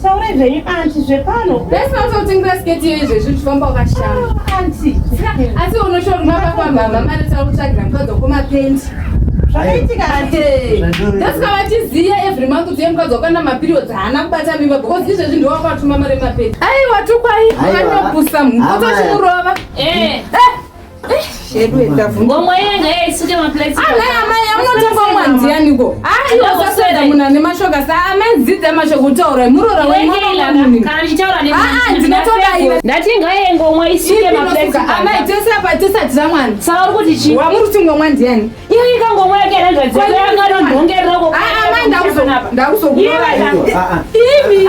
Taurei anti zvepano. Besa utotenga sketi izvo zvichifamba wakashama. Anti. Asi unoshora mapapa mama netaura kutsvagira mukadzi wekumapendi. Zvakaitika ate. Ndasika vachiziya every month kuti mukadzi wakana maperiods haana kubata mimba because izvezvi ndiwo wakatuma mari mapendi. Aiwa tukwai vanobusa mutochimurova. Shedu etavunga. Ngomwe yenga yesike maplates. Amai amunotamba mwandianiko. Wasaseda muna nemashoka sa amenzidza mashoko kutaura murora wenyama. Kana ndichaura nemwana. Ndinotoda iwe. Ndati ngaye ngomwe isike maplates. Amai tese apa tisati mwana. Saka uri kuti chi? Wamuri kuti ngomwe ndiani? Iye ngomwe yake ndanzadze. Yanga ndongerera ko. Amai ndakuzokurora. Ibi.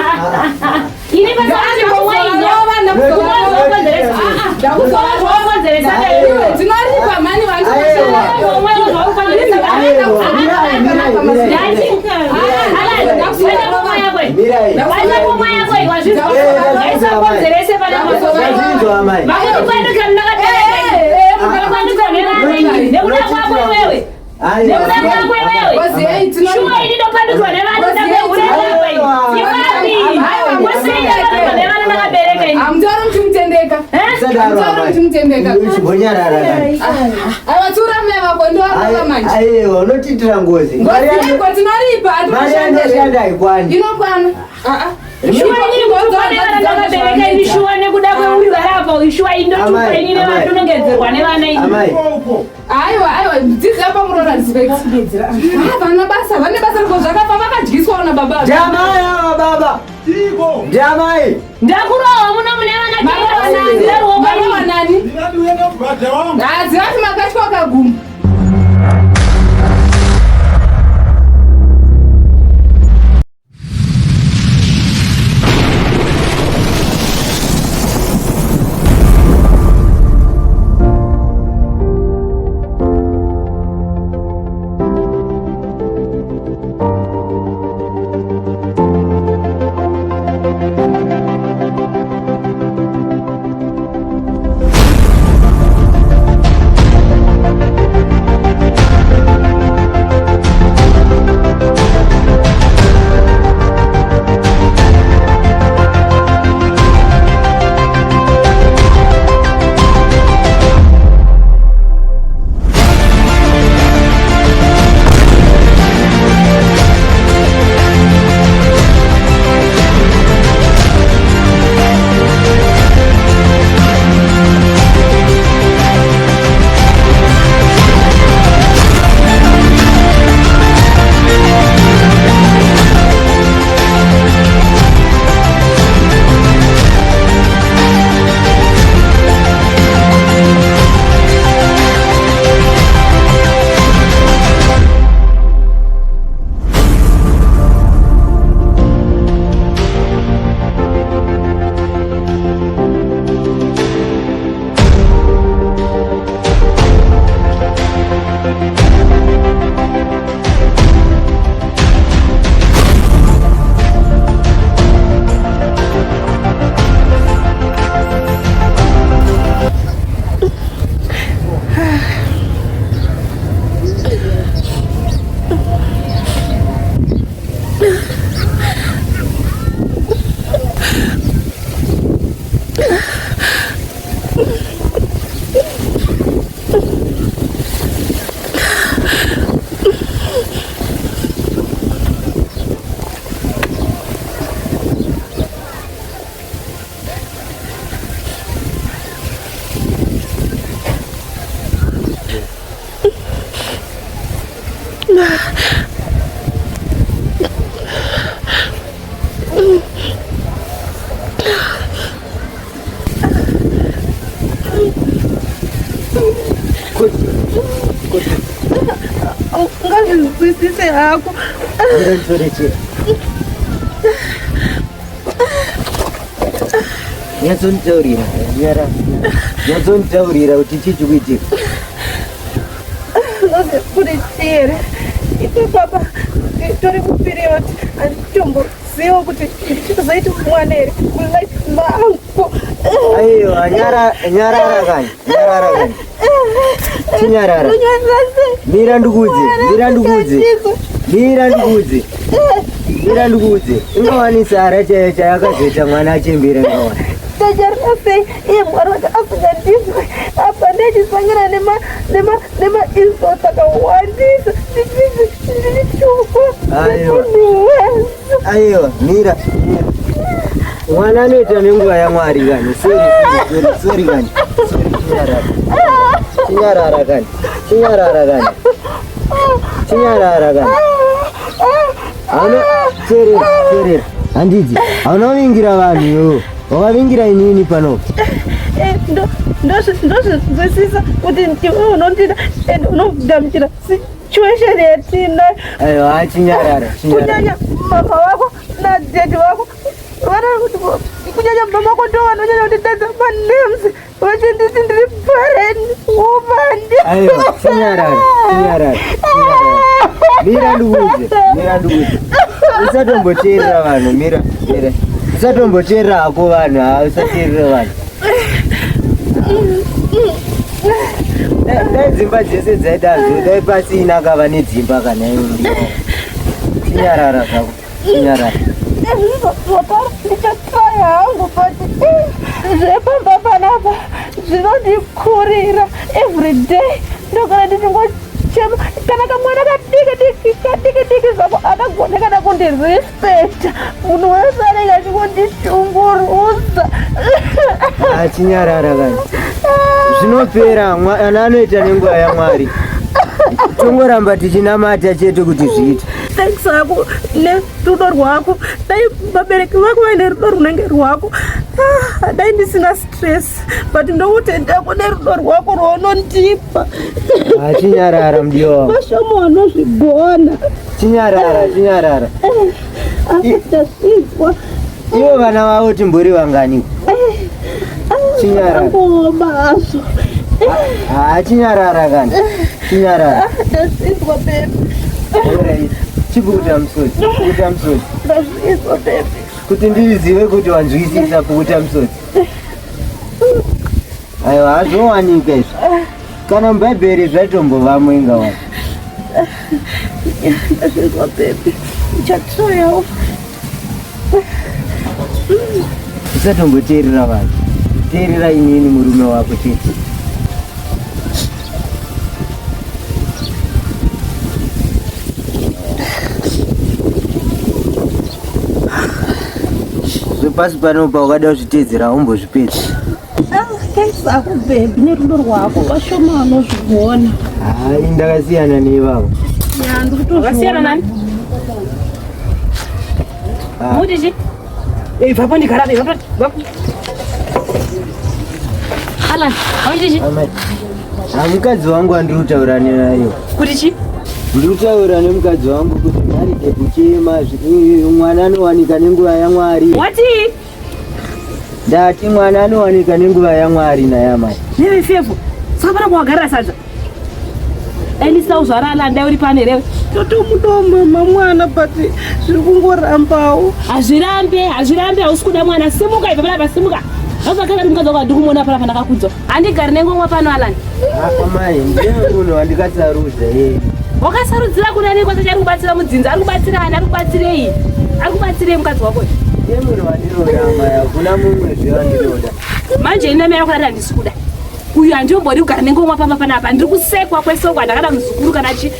Ini basa ngomwe inova ndakuzokurora. Ndakuzokurora. Tinoripa mani vantu aiwa unotitira ngozi mariandashanda ikwani Ishuwa nekuda kweuri varapa ishuwa indotupa inine vatunongedzerwa nevana ini. Aiwa dzidzira pamurora dzivekugedzera. Vana basa vane basa riko zvakafa vakadyiswa na baba. Jamai ava baba. Jamai. Ndakurowa muna mune vana Baba nani? Ndinadiwenda kubhadha wangu. Dzirati makatya wakaguma. Ngazvizwisise hako. Nyadzonitaurira kuti chichi kuitika. Ngazvikuritire. Ito baba tori kupiriwa anditomboziva kuti ndichazoita mwana ere mulife mangu. Aiwa nyarara kani. Chinyarara. Mira ndikudze. Mira ndikuudze. Ingawanisa aracha chayakazoita mwana achembera ngawa. Tajarira sei iye mwari wake asingadizwe apa ndechisangana nema insult akawandisa ndirichupa. Aiwa mira mwana anoita nenguva yaMwari kani. Sorry kani. Chinyarara kani. Ana serera handiti unovingira vanhu iwo wakavingira inini pano. Ndozvizwisisa kuti unondida and unogamuchira situation yatinayo. Aiwa chinyarara kunyanya mama wako na dad wako kunyanya mama wako ndo vanonyanya kutidadza manames vachinditi ndiri parent woman. Aiwa chinyarara mira ndikuudze usatomboteerera vanhu. Mira usatomboteerera hako vanhu. Usateerera vanhu. Dai dzimba dzese dzaitazo dai pasina kava nedzimba kana chinyarara zvako chinyarara. Ndichatraya hangu but zvepamba panapa zvinondikurira everyday. Ndogara ndichingochema kana kamwana kadiki zvako akagone kana kundirespecta. Munhu wese anenge achingondishungurusa. Chinyarara kani zvinopera. Mwana anoita nenguva yaMwari. Tongoramba tichinamata chete kuti zviite. Thanks hako nerudo rwako. Dai vabereki vako vaine rudo runenge rwako. Dai ndisina stress but ndokutendako nerudo rwako rwaunondipa. Chinyarara mudiwa wangu. Vashoma vanozvigona. Chinyarara. Ndasizwa. Ivo vana vavo timbori vangani? Chinyarara. Bazo. Chinyarara kani. Chinyarara. Ndasizwa baby. Chibukuta musodzi. Ndasizwa baby. Kuti ndizive kuti wanzwisisa kubukuta musodzi. Aiwa hazvowanika izvo. Kana mubhaibheri zvatombovamo ingawa. Ndasizwa baby. Ndichatroyawo. Usatomboteerera vanhu. Teerera inini murume wako chete. Zvepasi panopa ukada kuzviteedzera umbozvipedza. Thanks ako baby nerudo rwako. Vashoma vanozvigona. Ndakasiyana nevavo. Wakasiyana nani? Mudiji? Vapo ndigara vapo. Alan, mudiji? Mukadzi wangu andiri kutaura nayo. Kuti chi? Ndiri kutaura nemukadzi wangu kuti ndareke kuchema mwana anowanika nenguva yaMwari. Wati? Ndati mwana anowanika nenguva yaMwari nayamai. Newe fefu. Saka pana kuwagarira sadza. Elisa uzvara Alan dai uri pane rewe. Totomudoma mwana but zviri kungorambawo. Hazvirambe hausi kuda mwana. Simuka ibva panapa simuka. Hazvakanga ndi mukadzi wako ndikumuona panapa ndakakudzwa. Handigari nengomwa pano Alan. Amai ndiye munhu wandikasarudza yeye. Wakasarudzira kuna nini kwasa chari kubatsira mudzinza? Ari kubatsira ani? Ari kubatsirei? Ari kubatsirei mukadzi wako? Ndiye munhu wandinoda amai. Hakuna mumwe zvewandinoda. Manje ine mera kudada handisi kuda. Uyu handimbori kugara nengomwa pamba panapa. Ndiri kusekwa kwesokwa ndakada muzukuru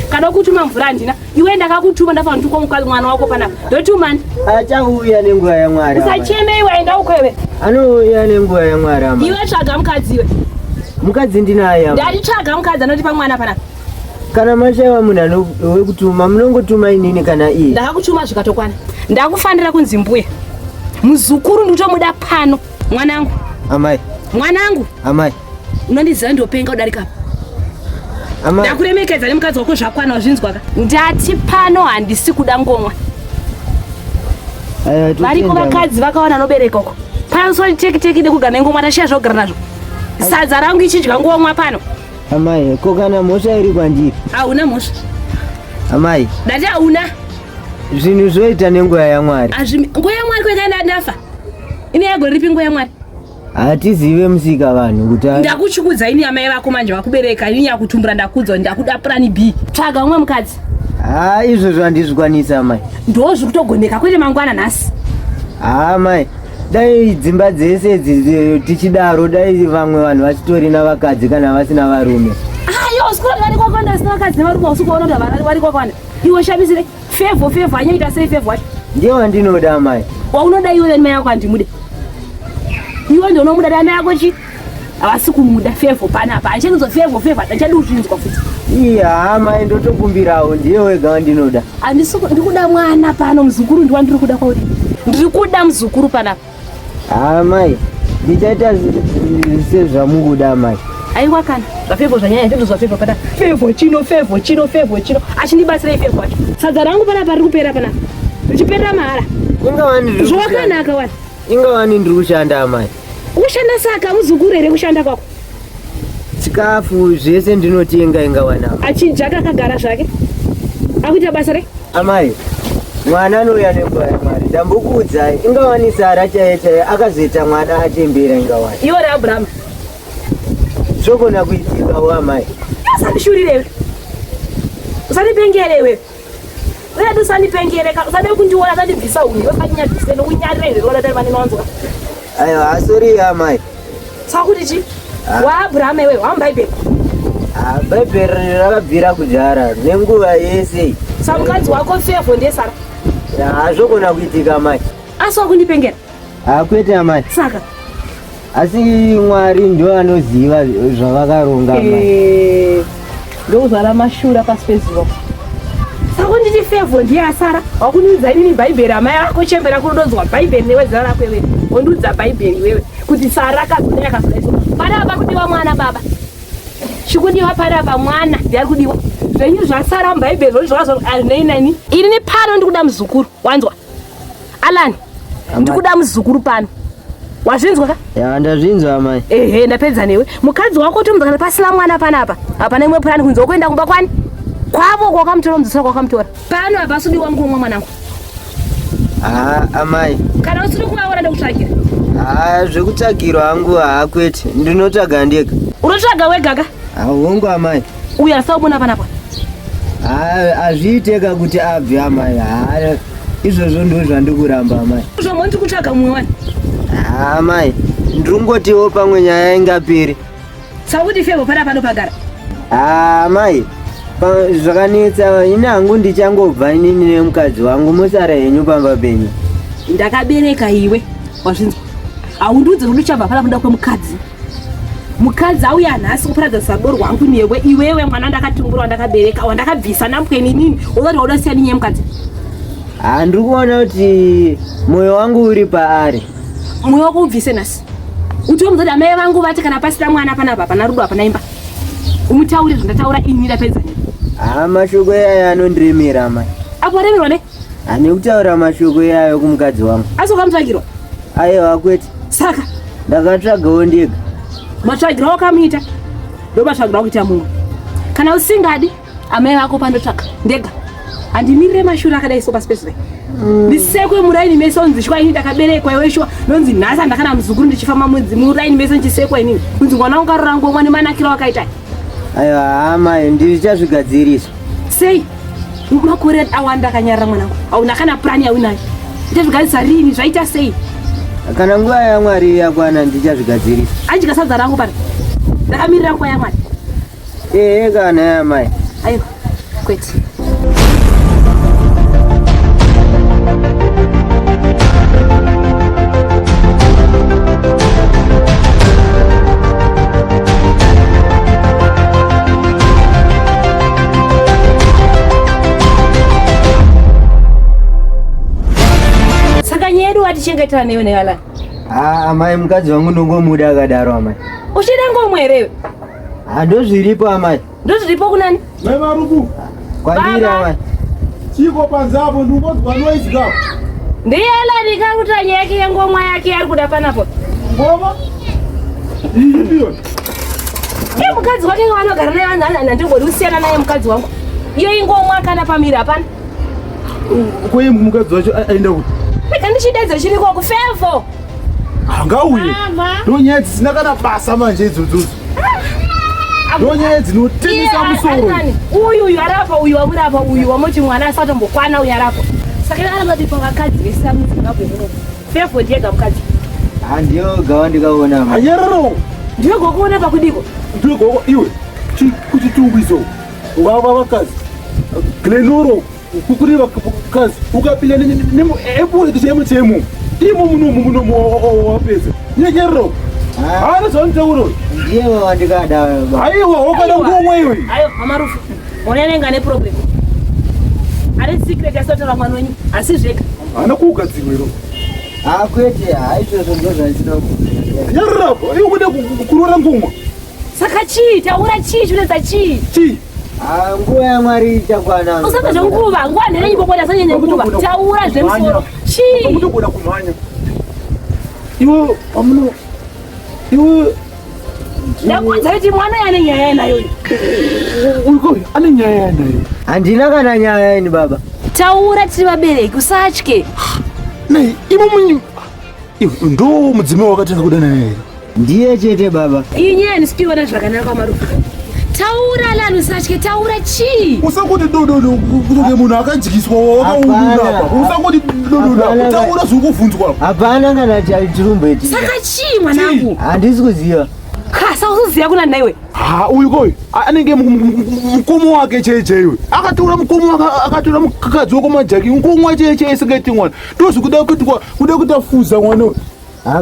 kana kutuma mvura handina. Iwe ndakakutuma ndafa ndituko mukadzi mwana wako panapa. Ndotumani. Achauya nenguva yaMwari. Usacheme iwe enda ukwewe. Anouya nenguva yaMwari amai. Iwe tsvaga mukadzi iwe. Mukadzi ndinaye amai. Ndachitsvaga mukadzi anotipa mwana panapa. Kana mashaiwa munhu wekutuma munongotuma inini kana iye. Ndakakutuma zvikatokwana. Ndakufanira kunzi mbuya. Muzukuru nditomuda pano. Mwanangu. Amai. Mwanangu. Amai. Unondiziva ndopenga kudarika. Amai. Ndakuremekedza nemukadzi wako zvakwana wazvinzwaka. Ndati pano handisi kuda ngomwa. Variko vakadzi vakawana nobereka uko. Panosori teki nekugara nengomwa tashiya zvogara nazvo. Sadza rangu ichidya ngomwa pano. Amai, ko kana mhosva iri kwandiri? Hauna mhosva. Amai. Ndati hauna. Zvinhu zvoita nenguva yaMwari. Nguva yaMwari kwekaenda ndafa. Ine yagore ripi nguva yaMwari? Hatizive musika vanhu kuti ndakuchukudza ini amai vako manje vakubereka ini yakutumbura ndakudzwa ndakuda plan B. Tsvaga umwe mukadzi. Izvo zvandizvikwanisa mai. Ndozvi kutogoneka kwete mangwana nhasi. Mai. Dai dzimba dzese tichidaro dai vamwe vanhu vachitorina vakadzi kana vasina varume. Ayo usikora vari kwakwanda sina vakadzi varume usikuona kuti vari kwakwanda. Iwe shamisire favor anyaita sei favor wacho. Ndiye wandinoda mai. Waunoda iwe mai yako andimude. Iwe ndio unomuda dana yako chi? Avasi kumuda favor panapa. Anchenizo favor achadi uzvinzwa futi. Mai ndotokumbirawo ndiye wega wandinoda. Ndikuda mwana pano muzukuru ndiwandiri kuda kwauri. Ndiri kuda muzukuru panapa. Mai, ndichaita sezvamukuda mai. Aiwa kana, zvafevho zvanyanya ndizvo zvafevho pana. Fevho chino. Achindibatsira fevho wacho. Sadza rangu panapa riri kupera panapa. Richipera mahara. Zvakanaka wani. Ingawani ndiri kushanda mai. Kushanda saka muzukuru here kushanda kwako? Chikafu zvese ndinotenga ingawana. Achinjaka akagara zvake. Akuita basa rei? Amai. Mwana anouya nenguva yamari. Ndambokuudza ingawani Sara chaiye akazoita mwana atembera ingawani. Iwe raAbraham. Zvogona kuitikawo amai. Usandishurire. Usandipengere iwe. Wedu usandipengere. Usade kundiona usandibvisa uyu. Usanyadzise nokunyarire rona tari mani nonzwa. Aiwa, sorry amai. Sakuti chi? WaAbraham iwe wamubhaibheri. Bhaibheri rakabvira kudhara nenguva yese. Samukadzi wako Favor ndiye Sara. Zvogona kuitika amai. Asi wakundipengera? Kwete amai. Saka asi Mwari ndo anoziva zvavakaronga mai. Ndozvara mashura pasi pezuva. Saka nditi Favor ndiye Sara. Wakunudza inini Bhaibheri amai ako chembera kundodzwa Bhaibheri newe zera rako iwe. Ondudza Bhaibheri wewe kuti Sara akazodai akazodai. Panapa kudiwa mwana baba. Chikudiwa panapa mwana ndiye kudiwa. Zvenyu zvasara muBhaibheri zvazvo neni. Ini ni pano ndikuda muzukuru. Wanzwa? Alan. Ndikuda muzukuru pano. Wazvinzwa ka? Ndazvinzwa mai. Ndapedza newe. Mukadzi wako tomuzana pasina mwana panapa. Apana imwe plan kunzwa kuenda kumba kwani? Kwavo kwakamtora muziswa kwakamtora. Pano apa sudiwa mkumwa mwanangu. Amai. Kana usiri kuvaona ndikutsvagira. Zvekutsvagirwa hangu kwete. Ndinotsvaga ndega. Unotsvaga wega ka? Hongu amai. Uya saubona panapa. Azviiteka kuti abve amai. Izvozvo ndo zvandikuramba amai. Zvomwe ndikutsvaga mumwe wani. Amai, ndiringotiwo pamwe nyaya ingaperi. Sakuti Favor panapa nopagara. Amai, zvakanetsa ini hangu ndichangobva inini nemukadzi wangu musara henyu pamba penyu. Ndakabereka iwe. Wazvinzwa? Haundudze kuti uchabva panapa kuda kwemukadzi. Mukadzi auya nhasi kuparadza sabo rwangu newe. Iwewe mwana ndakatungura ndakabereka wandakabvisa nampweni nini? Uzati wauda siya ninye mukadzi. Ndiri kuona kuti moyo wangu uri paari. Moyo wako ubvise nhasi. Utiwo muzati amai vangu vati kana pasina mwana panapa pana rudo hapana imba. Umutaure zvandataura ini ndapedza. Mashoko iyayo anondiremera amai. Apo waremerwa ne? Kutaura mashoko iyayo kumukadzi wangu. Asi wakamutsvagira? Aiwa kwete. Saka ndakatsvagawo ndega. Matsvagira wakamuita ndomatsvagira wakuita mumwe. Kana usingadi amai vako pandotsvaga ndega. Handimirire mashura akadai so pasi pezuve. Ndisekwe muraini mese unzi shwa ini ndakaberekwa iwe shwa nonzi nhasi ndakana muzukuru ndichifamba muraini mese ndichisekwa inini. Kunzi mwana wangu arurangwa mwani manakira wakaita. Aiwa amai ndichazvigadzirisa. Sei? Makore awanda akanyarara mwanangu. Hauna kana plani yaunayo. Ndichazvigadzirisa rini zvaita sei? Kana nguva yaMwari yakwana ndichazvigadzirisa. Anjika sadza rangu pana. Ndakamirira nguva yaMwari. Kana amai. Aiwa. Kwete. Watichengetera newe neala. Amai mukadzi wangu ndongomuda akadaro amai. Uchida ngomwerewe? Ndozviripo amai. Ndozviripo kunani? Mai Maruku. Kwandiri amai. Chiko panzapo ndingodzwa noise gapo. Ndiyala ndikakutanya yake yengomwa yake ari kuda panapo. Ngoma? Iyo. Mukadzi wake wanogara naye vanhu ndingodi kusiyana naye mukadzi wangu. Iyo ingomwa kana pamira hapana. Koye mukadzi wacho aenda kuti. Ndichidedza chiri kwako Favor. Angauye. Ndonyaya dzisina kana basa manje idzodzo. ndonyaya dzinotengesa musoro. Uyu arapa, uyu wamurapa, uyu wamoti mwana asatombokwana uyu arapa. Saka aramba kuti pakakadzi vese muZimbabwe muno. Fefo ndiye mukadzi. Ndiyo gawa ndikaona. Ayerero. Ndiyo gokuona pakudiko. Ndiyo gogo iwe. Kuti tumbizo. Wava vakazi. Glenoro. Kukuri vakazi. Ukapinda nemo epo chemo. Imo muno wapesa. Nyerero. Ana zontauro. Ndiye wandikada. Aiwa wakada ngomwe iwe. Ayo amarufu. Onenenga ne problem. Ari secret yasotera mwana wenyu. Asi zveka. Ana kugadziwero. Kwete haizvozvo ndozvaisina. Nyerero. Iwe kuda kurora ngomwa. Saka chii? Taura chii? Zvinoita chii? Chii? Nguva yaMwari ichakwana. Usaka zvenguva, nguva nhenenyi bokoda sanyenya nguva. Taura zvemusoro. Chii? Unogoda kumhanya. Iwe pamuno. Iwe ndakuudza kuti mwana ane nyaya nayo. Uko ane nyaya nayo. Handina kana nyaya ini baba. Taura tiri vabereki usatye. Nei, imo munyi. Iwe ndo mudzime wakatanga kudana naye. Ndiye chete baba. Inyeni sipiona zvakanaka marufu. Taura lanu usatye, taura chii? Usakuti dododo kutoke munhu akajikiswa wakaundunapa. Usakuti dododo taura zvokuvhunzwa. Hapana kana chaitirumbeiti. Saka chii mwanangu? Handisi kuziva. Kasa usiziva kuna naiwe. Uyu koyu anenge mukomo wake cheche iwe. Akatora mukomo wake akatora mukadzi wokomajaki. Mukomo wacheche isingati mwana. Ndozvikuda kuti afuza mwana.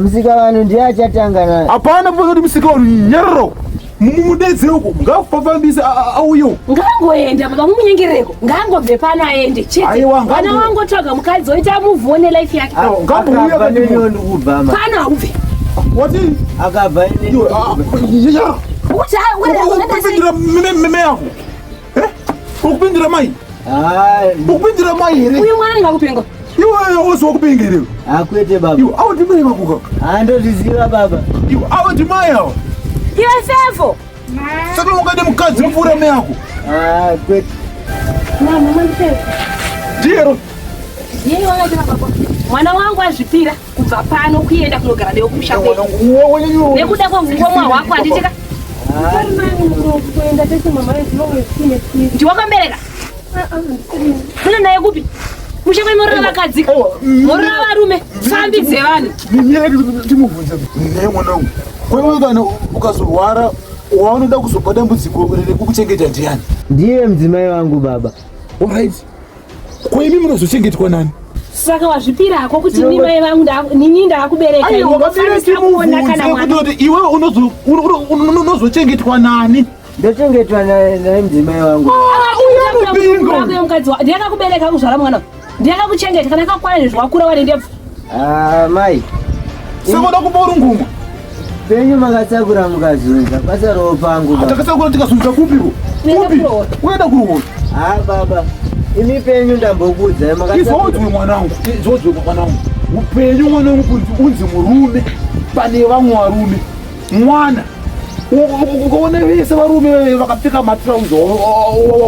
Musika vanhu ndiye achatanga naye. Hapana kuti musika vanhu nyararo. Mumudedzereko ngafafambisa auyo. Ngangoenda baba mumunyengereko. Ngangobve pano aende chete. Kana wangotsvaga mukadzi oita muvhone life yake. Ngambouya kaneniyo ndikubva ma. Pano aubve. Wati? Akabva ine. Uta ukupindira meme yako. Ukupindira mai. Ukupindira mai here. Uyu mwana ndingakupenga. Iwe wose wakupengere. Kwete baba. Iwe awuti mai makuka. Handozviziva baba. Iwe awuti mai awo. Iwe Fefo. Saka ukaende mukadzi mupfuura mai yako. Kwete. Mama Fefo. Ndiero. Yeye wakati baba. Mwana wangu azvipira kubva pano kuenda kunogara newe kumusha kwedu. Nekuda kwengomwa wako handicheka. Ndiwakambereka? Kuna naye kupi? Musha kwedu morora vakadzi. Morora varume. Fambidze vanhu. Ndimubvunza. Naye mwanangu. Kwewe kana ukazorwara waunoda kuzobva dambudziko rekukuchengeta ndiani? Ndiye mudzimai wangu baba. Alright. Kwemi munozochengetwa nani? Saka wazvipirako kuti ni mai vangu nini ndakubereka. Aiwa wabereki muvhunze kuti iwe unozochengetwa nani? Ndochengetwa naye mudzimai wangu. Ndiyakakubereka kuzvara mwana. Ndiyakakuchengeta kana kakwana nezvawakura wane ndebvu. Mai. Sakoda kupaura ngoma. Penyu makatsakura mukazunza basa ropangu baba. Takasakura tikazunza kupiko? Kupi? Uenda kurohona. Baba. Imi penyu ndambokudza makatsakura. Izvodzwe mwanangu. Izvodzwe mwanangu. Upenyu mwanangu kuti unzi murume pane vamwe varume. Mwana. Ukaona vese varume vakapfeka matrauza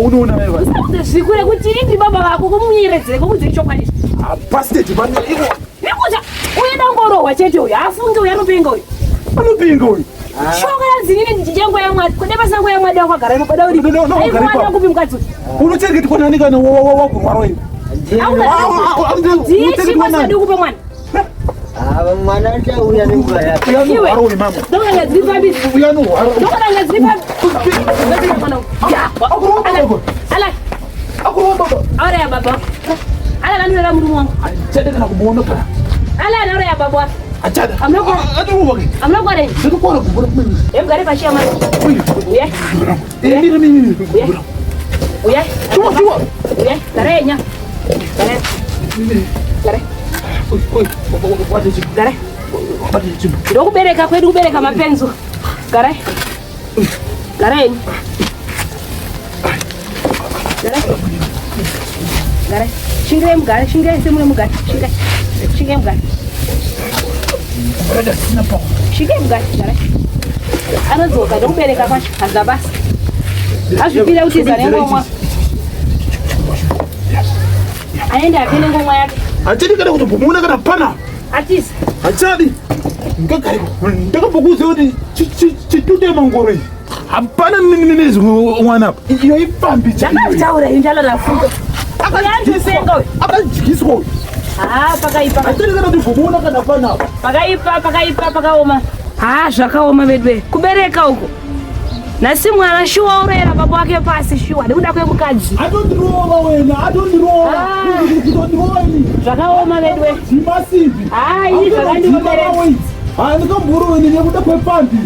unoona veva. Zvikure kuti indi baba vako kumunyeredzeko kunze chokwadi. Pastate bani iko. Nekuti uenda ngorohwa chete uyu afunge uyu anopenga uyu. Anopenga uyu. Shoka yazinine ndichengo yamwadi kode pasango yamwadi wakagara nobada uri. Aimwana kupi mukadzi. Unochengetwa nani kana wakurwara iwe? Ndiye chikwasadi kupe mwana. Mwana achauya nenguva yake. Iwe. Ndokanga dziri pambisi. Ndokanga dziri pambisi. Ala. Aura ya baba. Ala kanura murumu wangu. Chede kana kubono kana. Ala naura ya baba. Achada. Amloko. Atuwake. Amloko re. Ndikukora kubona mimi. Emgare pashi amani. Uye. Mimi. Uye. Chua. Uye. Tarenya. Tare. Gare. Ndokubereka kwedu kubereka mapenzo. Gare. Gare. Gare. Shingire mugare, shingire semure mugare. Shingire mugare. Shingire mugare, gare. Anozoka ndokubereka pashi hazabasa. Azvipira kuti zane ngomwa. Aenda apinde ngomwa yake. Achidi kana kuti bumuna kana pana. Atisi. Achadi. Ngagare. Ndakabokuze kuti chitute mangoro iyi. hapana nini mwana apa iyo ipambi ndakataura indala nafundo akajikiswa pakaipa atirikana ndibvumuna kana pana pakaipa pakaoma zvakaoma vedwe kubereka uko nasi mwana shuwa urera baba wake pasi shuwa ndikuda kwemukadzi atondirova wena atondirova zvakaoma vedwe zimasimbi ini zvakandiomerera ndikamburu wene nekuda kwepambi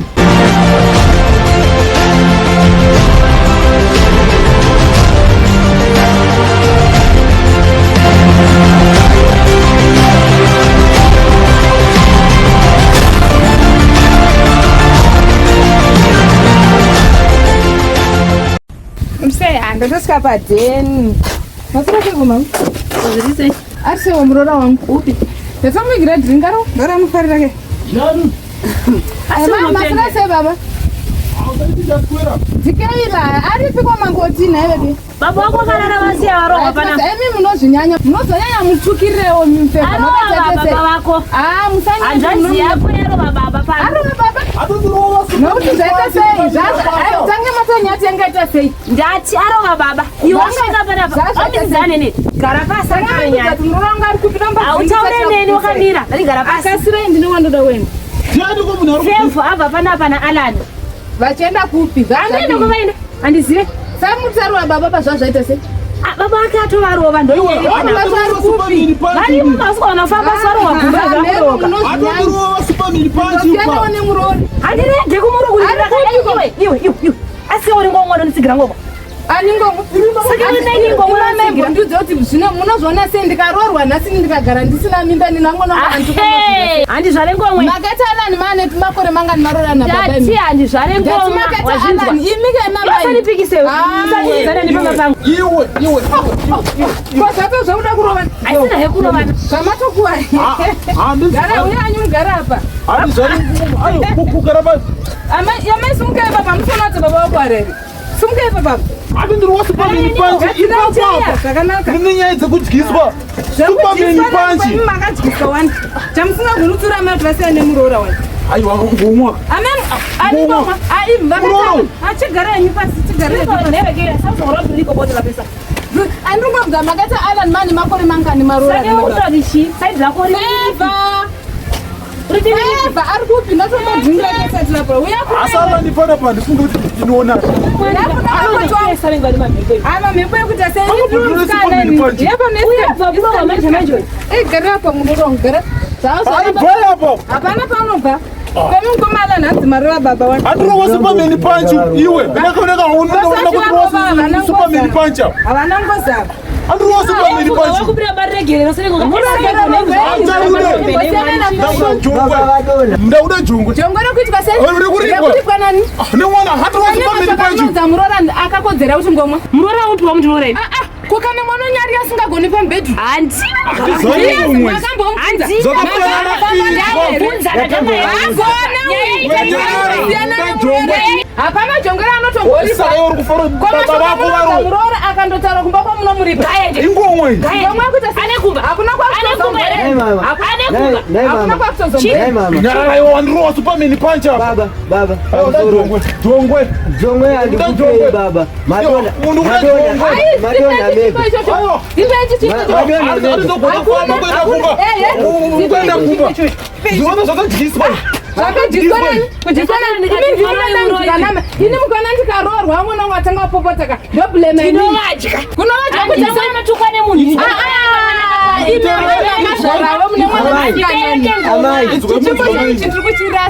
Ndotosvika padheni. Masura kwangu mama. Zvirise. Asi wamurora wangu upi? Ndatamugira drinka ro. Ndora mufarira ke. Nani? Asi masura se baba. Dikaira aripi kwa mangoti naye ke. Baba wako kana vasiya varoha pana. Emi munozvinyanya mutsukirirewo mimfeka. Baba wako. Musanya. Andazi yako yaro baba pana. Arora baba. Nokuti zvaita sei? Tange matonyati yangaita sei? Ndati arova baba. Iwe wasvika panapa. Amizane ne. Gara pasi akanyanya. Muroranga ari kupiramba. Autaure neni wakamira. Ari gara pasi. Akasira ndinowandoda wena. Ndiani ko munhu ari Femfu abva panapa naAlan. Vachienda kupi? Vangaenda kuvaenda. Andizive. Samutsarwa baba pazvazvaita sei? Baba ake atovarova ndoinyeri panapa. Vari mumasuku anofamba sarova kumba zvakuroka. atondirova supamiri panchi Ndiana wane murori. Handirege kumurugurira iwe. Asi uri ngomwana unisigira ngoma. Aningo. Saka unaingo mwana membo ndizoti zvino munozviona sei ndikarorwa nhasi ndikagara ndisina mimba ninangona vantu. Handi zvare ngomwe. Makati Alani mane makore mangani marora na baba imi. Dati handi zvare ngomwe. Makati Alani imike mama. Yasanipikise. Musanyizana ndipanga pangu. iwe Kwa sababu zvakuda kurova. Aisina hekurova. Zvamatokuwa. Gara uyanyu gara apa. handizvari ayo kugara pa Amai sumukei baba musonati baba wako arere. Sumukei baba. atondirova supamiri panchi ipapapa Zvakanaka. nenyaya dzekudyiswa supamiri panchi Makadyiswa wani. Chamusingagoni kutsura mai kuti vasiya nemurora wani. aiwa ngomwa Amen. Aniboma. Muroro. Achigara yenyu pasi chigara. Andingobva makati Alani mane makore mangani marora. Eva ari kupi ndatomadzinga kesati lapora. asala ndipana pa ndifunga kuti ndinoona Ama mhepo yekuti asaiikanani. Gara apa munorongo gara. aibhaya apo Hapana paunobva. Kwemungoma Alani hadzimarora baba wani. andirova supamiri panchi iwe ndakaoneka unoda kutirova supamiri panchi Havana ngozava. andirova supamiri panchi ndauda jongwe Jongwe rokuitwa sei? Rekuripwa. Rekuripwa nani? nemwana hatirova supamiri panchi Anoudza murora akakodzera kuti ngomwe. Murora upi wamutorei? Kukana mwana nyari asingagoni pambedhu. Handi. Hapana jongwe anotongorora akandotaura kumba kwamunomuripa. ingomwe nyararaiwa wandirova supamiri panchi apa jongwe handikupei baba madona zviona zvakadyiswa ini mukana ndikarorwa mwana watanga popotaka ndobleme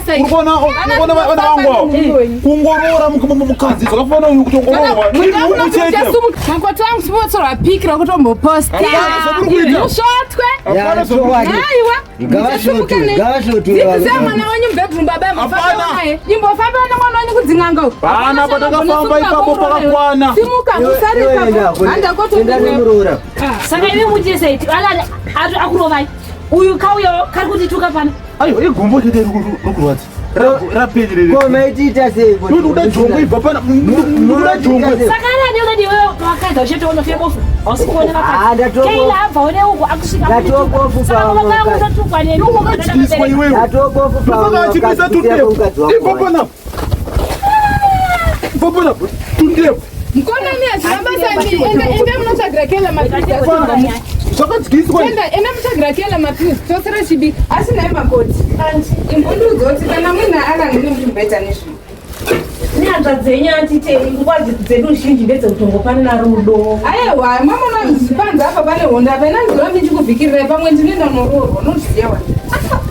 urikuona vana vangu kungorora mukadzi zvakafanana kutongororwa makoti wangu sipotsorwa piki rakutomboposta usvotwe dzidzisa mwana wenyu mubedroom baba mufambae imbofamba nemwana wenyu kudzin'anga pana patakafamba ipapo pakakwana simuka musaripapo handakotomurora Saka iwe muchese Alani akurovai. Uyu kauyo kari kutituka pana. aiwa igombo chete rikurwadza rapedzi komaitiita sei uda jongwe ibva pana uda jongwe Saka Alani unodi wewe wakadza uchitoona fekofu. Usikuona vakadza. Keila abva une uko akusvika. ndatokofu Kutotukwa neni. dyiswa iwewe ndatokofu akachikisa tutepu ibva pana Papona tundepo. Mkono ni aziramba sami enda munotsvagira kela mapirizi Zvakadyiswa. Enda mutsvagira kela mapirizi tosera chibi asina emakoti. Imbundudzoti kana mwina akangene muchimbeta nezvino. Nyanja dzenyu atitei nguva dzedu zhinji ndedzekutongopanana rudo. Aiwa mwamona mzipanza apa pane honda apena ndizora ndichikuvhikirirai pamwe ndinoenda nororwa nozviziva wani.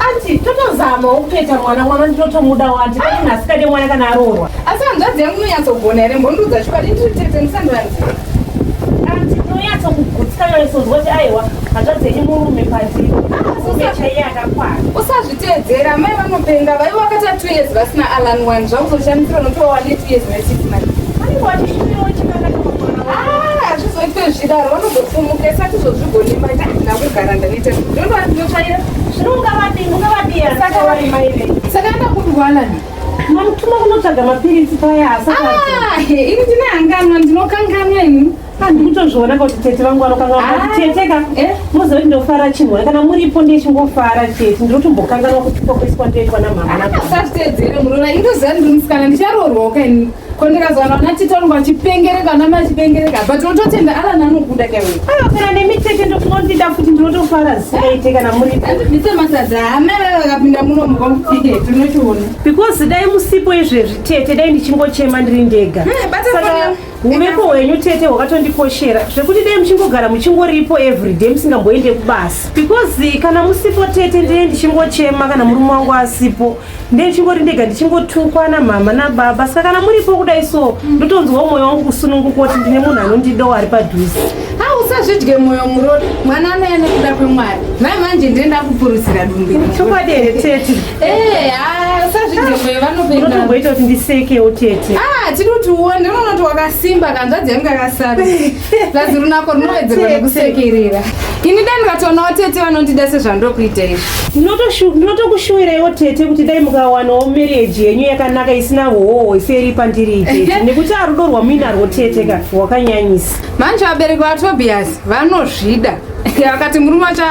Anti totozama ukutoita mwana ndinotomuda wati kana nasikade mwana kana aroorwa. Asi hanzvadzi yangu inonyatsogona here mbondudza chikwadi nditete musandoyanzi. Anti unonyatsokugutsikana isozwa kuti aiwa hanzvadzi yenyu murume pati umechaiye akakwana. Usazviteedzera mai vanopenga vaiva vakata 2 years vasina Alan One zvakuzoshandisira notovawane 2 years ne6 months. Vanenge vachishumiwa chakadaka hazvizoitwe zvidaro vanozofumuka satizozvigonima nakugara ndanite ndondo ndinotsvaira zvinongavadira saka vari maire saka anda kurwalani mamutuma kunotsvaga mapirisi paya asati ini ndinahanganwa ndinokanganwa ini handikutozviona kuti tete vangu vanokanganwa teteka muziva kuti ndofara chinhu kana muripo ndechingofara chete ndirotombokanganwa kuti kwakweiswa ndoitwa namama usazviteedzere murora indoziva ndirimusikana ndicharoorwawo kaini kondikazana vana titonga vachipengereka vana vachipengereka but unototenda alana anokuda kaiwe kana nemitete ndokundida futi ndinotofara zisigaite kana muripo andibvise masadza hama vakapinda muno mukofike tinochiona because dai musipo izvezvi tete dai ndichingochema ndiri ndega saka uvepo hwenyu tete hwakatondikoshera zvekuti dai muchingogara muchingoripo everyday musingamboende kubasa because kana musipo tete ndee ndichingochema kana murume wangu asipo ndee ndichingori ndega ndichingotukwa namama nababa saka kana muripo kudai so ndotonzwawo mwoyo wangu kusununguka kuti ndine munhu anondidawo ari padhuze. Usazvidye mwoyo murodi mwana anoenda kuda kwemwari mai manje ndenda kupurusira dumbi chokwadere tete usazvidye mwoyo vanopenda unotomboita kuti ndisekewo tete tinoti uone ndinonoti wakasimba kanzvadzi yangu akasara razi runako rinowedzerwa nekusekerera ini dai ndikatoonawo tete vanondida sezvandokuita izvi ndinotokushuwiraiwo tete kuti dai mukawanawo mereji yenyu yakanaka isina hoho iseri pandiri tete nekuti arudo rwamuinarwo tete ka rwakanyanyisa manje vabereki vaTobias vanozvida vakati murume wacho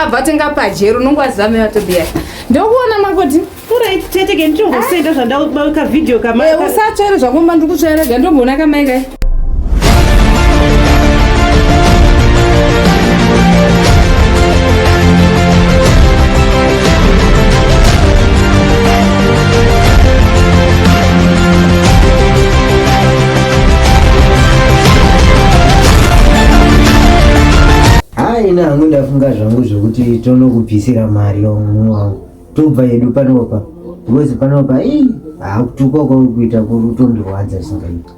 abva tenga pajero unongwaziva mai vaTobias ndokuona makoti uraiti tete ke ndichongosenda zvandauka vhidhiyo usatsvaire zvakomba ndikutsvairega ndomboona kamai kai ina hangu ndafunga zvangu zvokuti tonokubvisira mari yomumwe wangu tobva yedu panopa because panopa hakutukwa kuita kurutondirwadza singaita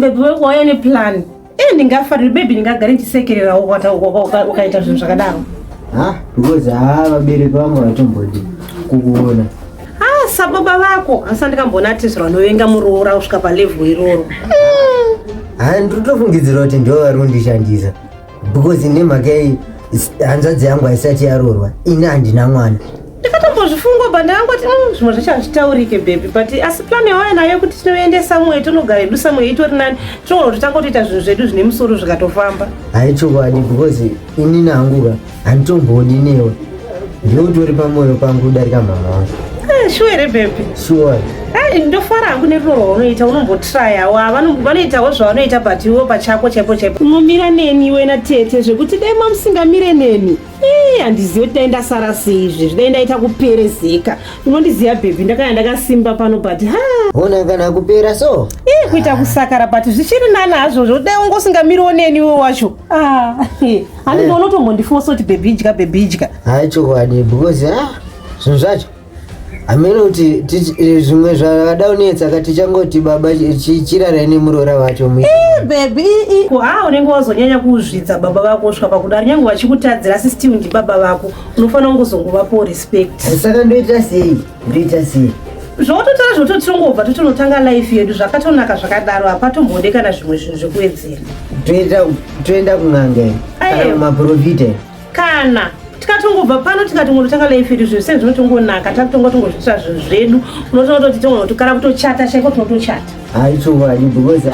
bebi wauya neplan ndingafariri bebi ndingagare ndisekererawo ukaita zvinhu zvakadaro because vabereki vamwe vatombodi kukuona sababa vako asi andikambonatizira vanovenga muroora kusvika palevhu iroro nditofungidzira kuti ndo vari kundishandisa because nemhaka hanzvadzi yangu haisati yaroorwa ini handina mwana ndikatombozvifungwa banda yangu ati zvimwe zvachazvitaurike bebi but asi plan yawaya nayo kuti tinoendesa mwe tonogara edu samwe itori nani tinogona kuti tangotoita zvinhu zvedu zvine musoro zvikatofamba haichokwadi because ini nanguka handitomboni newe ndiotori pamwoyo pangu kudarika mama wangu shuwa here bebi sure ndofara hangu nerudo rwaunoita unombotryawo vanoitawo zvavanoita but iwo pachako chaipo unomira neni iwe natete zvekuti dai mamusingamire neni handizivi kuti dai ndasara seizvi zvidai ndaita kuperezeka unondiziva bhebhi ndakaya ndakasimba pano but ona kana kupera so kuita kusakara but zvichiri nani hazvo zvodai ungosingamiriwo neni iwe wacho handinga unotombondifosa kuti bhebhi idya haichokwadi because zvinhu zvacho hamene kuti zvimwe zvakada unetsa kati changoti baba chirarai nemuroora vacho bebi unenge wazonyanya kuzvidza baba vako kusvika pakudaro nyange vachikutadzira asi still ndi baba vako unofanira kungozongovapo respect saka ndoita sei zvototora zvototirongobva totonotanga life yedu zvakatonaka zvakadaro hapatombode kana zvimwe zvinhu zvekuwedzera toenda kun'anga kana maprofita kana tikatongobva pano tikatongodotanga life yedu zvese zvinotongonaka tatongotongozvita zvinhu zvedu unotonototi tongonotokara kutochata chaiko tonotochata haichokwadi because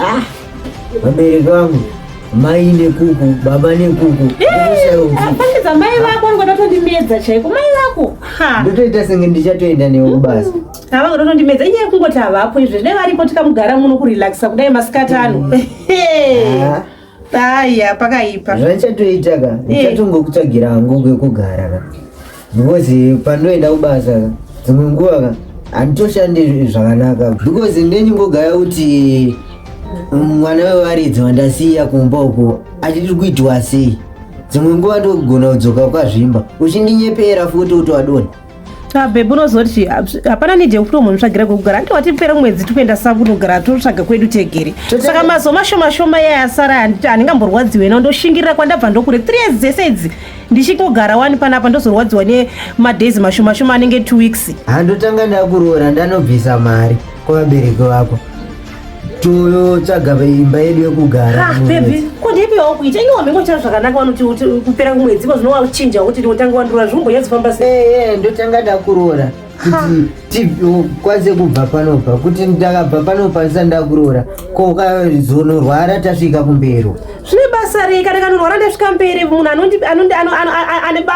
vabereki vangu mai nekuku baba nekuku pandidza mai vako ngodatondimedza chaiko mai vako ndotoita senge ndichatoenda newe kubasa Havangotondimedza iye kungoti havapo izvo zvine varipo tikamugara muno kurelaxa kudai masikati ano. Aya pakaipa. Zvachatoitaka ndichatongokutsvagira hangu kwekugara ka. Because panoenda kubasa dzimwe nguva ka handitoshandi zvakanaka. Because ndenyingogaya kuti mwana wevaridzi wandasiya kumba uko achiri kuitwa sei. Dzimwe nguva ndogona kudzoka kwazvimba uchindinyepera futi kuti wadonha. Babe unozoti hapana need yekuti munhu tsvagira kwekugara. Andi watipera mwedzi tikuenda sakunogara totsvaga kwedu tegere. Saka mazoma shoma yasara handingamborwadziwe ndoshingirira kwandabva ndokure 3 years dzese idzi ndichingogara wani panapa ndozorwadziwa nemadays mashoma anenge 2 weeks. Handotanga ndakuroora ndanobvisa mari kuvabereki vako totsvaga imba yedu yekugara. Baby kodeipiwawo kuita inge wambengoita zvakanaka vanoti kupera kumwedzi kozvinovachinja kuti ndotanga wandorora zvombonyadzifamba sei. Ndotanga ndakuroora kuti tikwanise kubva panopa kuti ndakabva panopa ndisati ndakuroora kokazonorwara tasvika kumbero. Zvine basa rei kana kanorwara ndasvika mberi munhu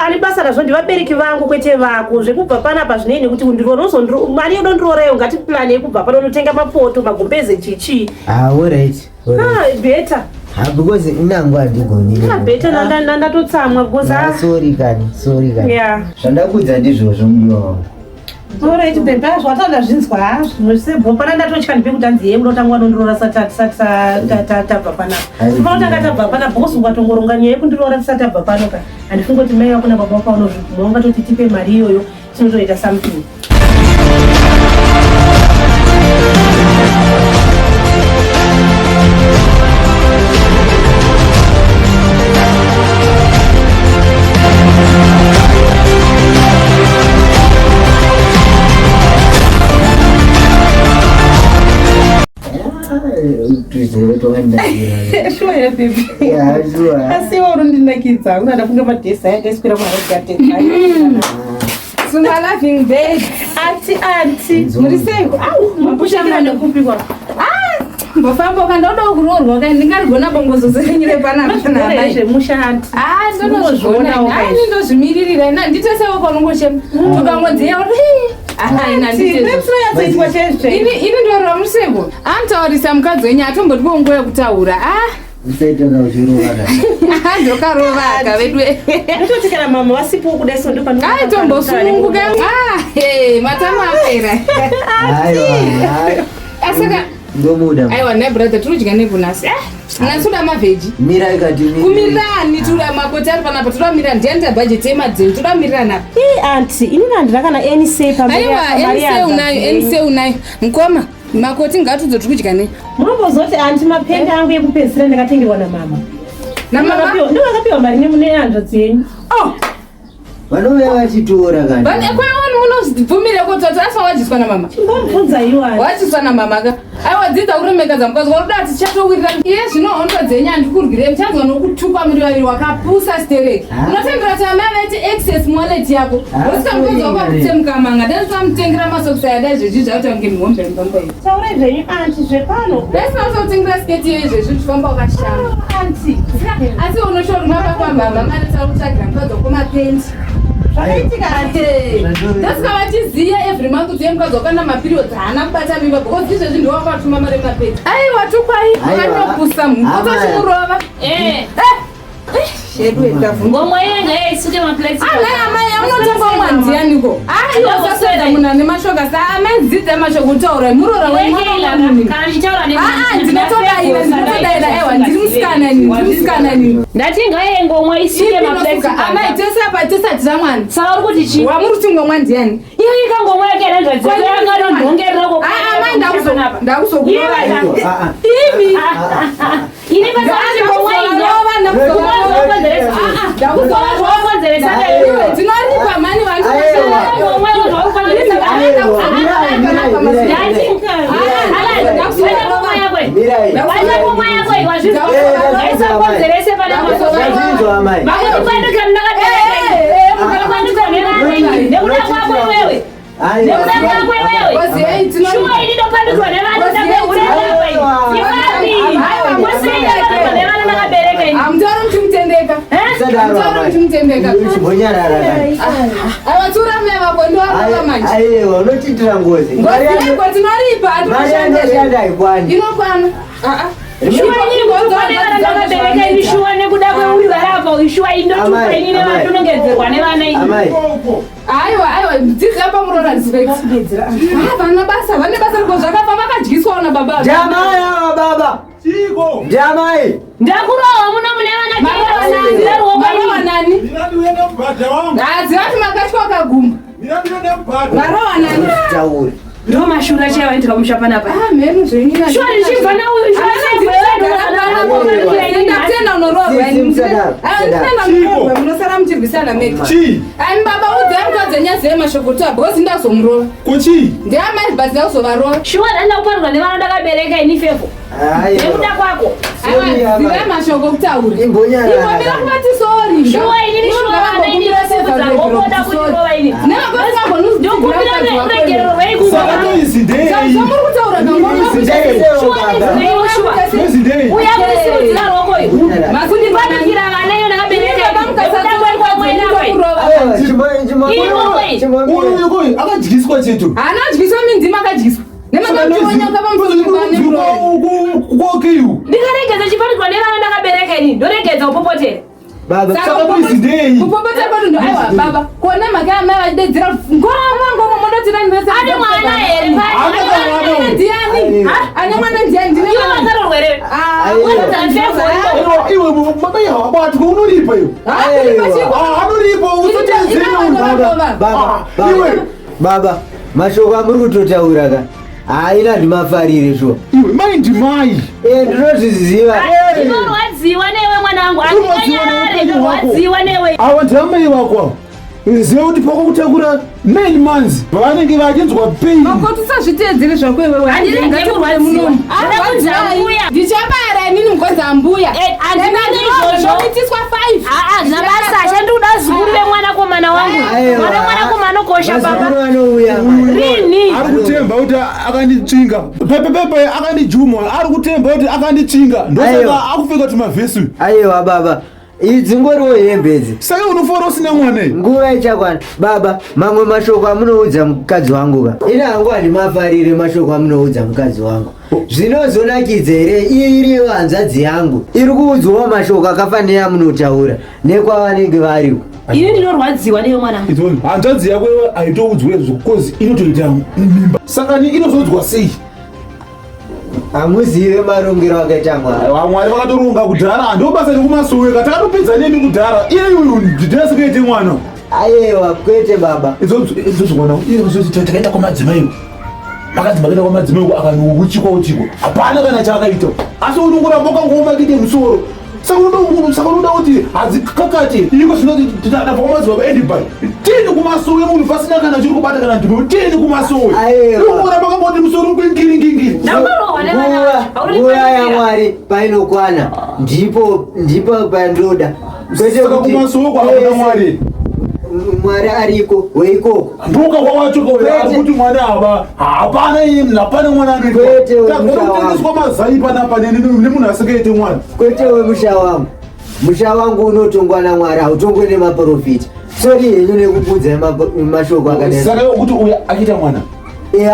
ane basa razvo ndivabereki vangu kwete vako zvekubva panapa zvinei kuti mari yodondirorayo ngatiplani yekubva pano notenga mapoto magombeze chichi. Alright. Better. Because inangu handigoni. Better ndatotsamwa because sorry kani. Yeah. Zvandakudza ndizvozvo mudiwa wangu. Alright baby, zvatanda zvinzwa zvosebho pana ndatotya ndipe kuti anzi yeye munotangwa nondiroora tabva panapa. Panotanga tabva panapa usungatongoronga nyaya yekundiroora tisati tabva panoka. Handifungi kuti mai vako nababa vako vanozviguma ungatoti tipe mari iyoyo tinotoita something. Sure baby. Yeah, sure. Asiwa urondinakidza unada kunge madhesa yakaiswira mwarogateka. Loving babe. Auntie. Muri seiko? Mapusha mwana kupikwa. Mbofamba ukandoda kuroorwa kai ndingarigona bongozosenyire panapa nabai. Musha auntie. Ndinozviona. Ndozvimiririra. Nditosewo kwanongochema. Tukangodziya ini ndorora museko antaurisa mukadzi wenyu atombotwa nguva yekutaura ndokarovaka vedu totikana mama vasipo kudaiso aitombosununguka matama apera asaka aiwa nebrother turudya nekunasi nasuda mavheji kumirirani tuda makoti ari panapa todamirira ndianita bhajeti yemadzeni todamirirana anti inini handirakana nse nse unayo mukoma makoti ngatudzo tiri kudya nei munombozoti anti mapende angu ekupedzisira ndakatengerwa namama ndovakapiwa mari nehanzva dzenyu vanouya vachitora munozvibvumire kutoti asva wadziswa namama chimbomubvunza iwani wadziswa namama ka aiwa dzidza kuremekedza mukadzi waruda tichatowirirana iye zvino hondo dzenyu handikuryire muchanzwa nokutukwa muri vaviri wakapusa stereki unotendera kuti amai vaiti access wallet yako usika mukadzi wako akutsemukamanga ndaisamutengera masokisi ayada izvezvi zvauta kunge muhombere mbamba iyi taure zvenyu anti zvepano ndaisinausakutengera sketi iyo izvezvi uchifamba wakashama anti asi unoshorumapa kwamama manetaura kutsvagira mukadzi wako mapendi ndasika vachiziya every month kuti mukadzi wakana maperiod haana kubata mimba because izvezvi ndowakatuma mari mapeti aiwa tukwai akanobusa mukotachimurova shedu ngomwe yenga yaisuke mapleti amai aunotamba mwandianiko aiwasaseda munhu ane mashoka sa amaidzidza mashoko kutaura murora ndinotodaira ewa ndiri musikanani ndati ngaye ngomwe isuke mapleti amai tese apa tisati zamwana saka uri kuti chi wamuri kuti ngomwa ndiani iyo ikangomwe yakeranzvadziakanondongerako amai ndakuzokuroa imi ini pasati ngomwe tinoripa mani unotitira ngozi Ishua nekuda kweurigarapo ishua indotupainine vatunongedzerwa nevana ini. Aiwa dzidzi apa murora dzivedzera. Vana basa vane basa riko zvakafa vakadyiswa na baba. Jamai ava baba. Chiko. Jamai. Ndakurowa muno mune vana Marowa nani? Ndinatuenda mbadha wangu. Dzivati makatwa kaguma. Ndinatuenda mbadha. Marowa nani? Tauri. ndo mashura chaiva ndikamusha panapa. Mhenu zvenyina. Shua ndichibva nauyu shua ndakutenda unororwa munosara muchirwisana mega. Ai baba udzai mukadzi nyadzei mashokota because ndazomurova. Kuchi? Ndiamai bhazi auzovarova. Shua ndanda kuparirwa nevana ndakabereka ini fefo. Nekuda kwako. Zive mashoko kutaura. Imbonyara. Imbomira kuvati sorry. Shua ini shua vana ini vasekuza ngokoda kutirova ini. Ndokupira neregero veikuva. Sakatoizindei. Samuri kutaura ngangoma. Uya kusimudzira roko iyo. Makundi Panikira vana iyo ndakabereka nekuda kwako mwena Uyu akadyiswa chetu. Anadyiswa minzima akadyiswa. Nemakachionyaka pamusoro kukokiyu. ndikaregedza chiparirwa nevana ndakabereka ini ndoregedza upopotere. Baba sakatoizindei. kupopotera pato ndo aiwa baba kuona maka amai vadedzera ngoma modotirani vese Ane mwana here ndiani ane mwana ndiani iwe vakarorwere Iwe mama yawabati unoripa iyo. Anoripa Baba mashoko amuri kutotaura ka haina ndimafarire sho. Iwe mai ndimai. Ndinozviziva. Ndinorwadziwa newe mwanangu. Ndorwadziwa newe. Awa ndamai vako. Ziva kuti pakutakura 9 months vanenge vachinzwa pain. Makotusazviteedzere zvako iwewe. Ndichabara inini mukonzi ambuya. Zvoitiswa 5. Zvabasa chandikuda zukuru vemwanakomana wangu. Mwanakomana okosha baba. Rini? Ari kutemba kuti akanditsinga. Pepe akandijuma. Ari kutemba kuti akanditsinga. Ndosaka akufika kuti mavhesi. Aiwa baba. Idzingoriwo hembedzi. Saka unofora usina mwana. Nguva ichakwana. Baba, mamwe mashoko amunoudza mukadzi wangu ka. Ina hangu handimafarire mashoko amunoudza mukadzi wangu. Zvinozonakidza here iriyo hanzvadzi yangu. Iri kuudzwawo mashoko akafanira amunotaura nekwavanenge variwo. Ini ndinorwadziwa newe mwanangu. Hanzvadzi yako haitoudzwa izvo because inotoita mimba. Saka inozoudzwa sei? Hamuzive marongero akaita Mwari. Mwari vakatorunga kudhara ndobasa rekumasoweka takatopedza nemi kudhara iyeyu ndidasikaite mwana. Aiwa kwete baba. Izvozvo mwana takaenda kwamadzimai makadzi makaenda kwamadzimai akanokuchikwa hapana kana chaakaita asi unongoramba ukangomakide musoro saka unoda kuti hadzikakati iko zvinoti tadabva kwamadzimai edibhai tieni kumasowe munhu pasina kana chiri kubata kana ndimo tieni kumasowe unongoramba kangoti musoro kwengingingiri. Nguva yaMwari painokwana ndipo pandoda. Saka kumasowe kwakona Mwari. Mwari ariko weikoko ndoka kwawachoka kuti mwana hapana mwana anoitwa mazai panapa nemunhu asikaite mwana. Kwete we musha wangu unotongwa naMwari hautongwe nemaprofita. Sori henyu nekubudza mashoko akadai. Saka kuti uyu achiita mwana.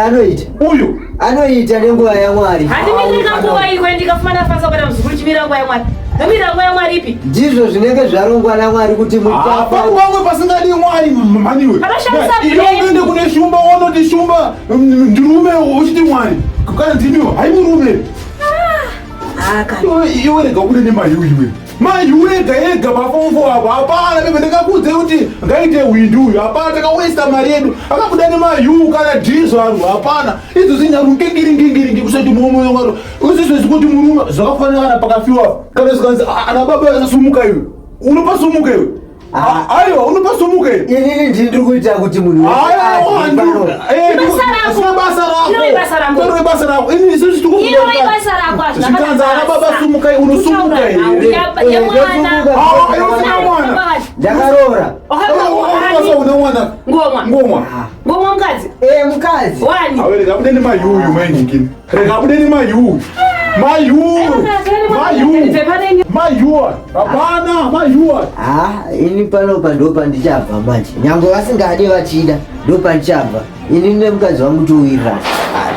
Anoita. Uyu anoita nenguva yaMwari. Handimirira nguva ikwe ndikafumana fasa kana muzukuru chimira nguva yaMwari. Ndomira nguva yaMwari ipi? Ndizvo zvinenge zvarongwa naMwari kuti mutafa. Pamwe pasingadi Mwari maniwe. Inoende kune shumba wanoti shumba ndirume uchiti Mwari. Kana ndiniwo haimurume. Iwe rega kune nemahiwe iwe. Mahiwe ega pafomfo apa hapana bebe ndakakudze kuti ngaite windu uyu hapana takawesta mari yedu akabuda nemahiwe kana dhizo anhu hapana izvo zinyaru ngingiri kusati muomoyo mwaro uzizvo zikuti murume zvakafanira kana pakafiwa kana zikanzi ana baba asasumuka iwe unopasumuka iwe. Aiwa unopasumuka iwe. Inini ndiri kuita kuti munhu basa rako ini isusu tikuzikanza ana baba sumuka iwe unosumuka iwe. Ndakarora. Una mwana. Ngomwa mukadzi. mkazi. Wani. Awe rega kudeni mayuyu mainyikini. Rega kudeni mayuyu. Mayuwa. Hapana, mayuwa. Ini panopa ndo pandichabva manje. Nyango vasingade vachida ndo pandichabva. Ini nemukadzi wangu tuwira.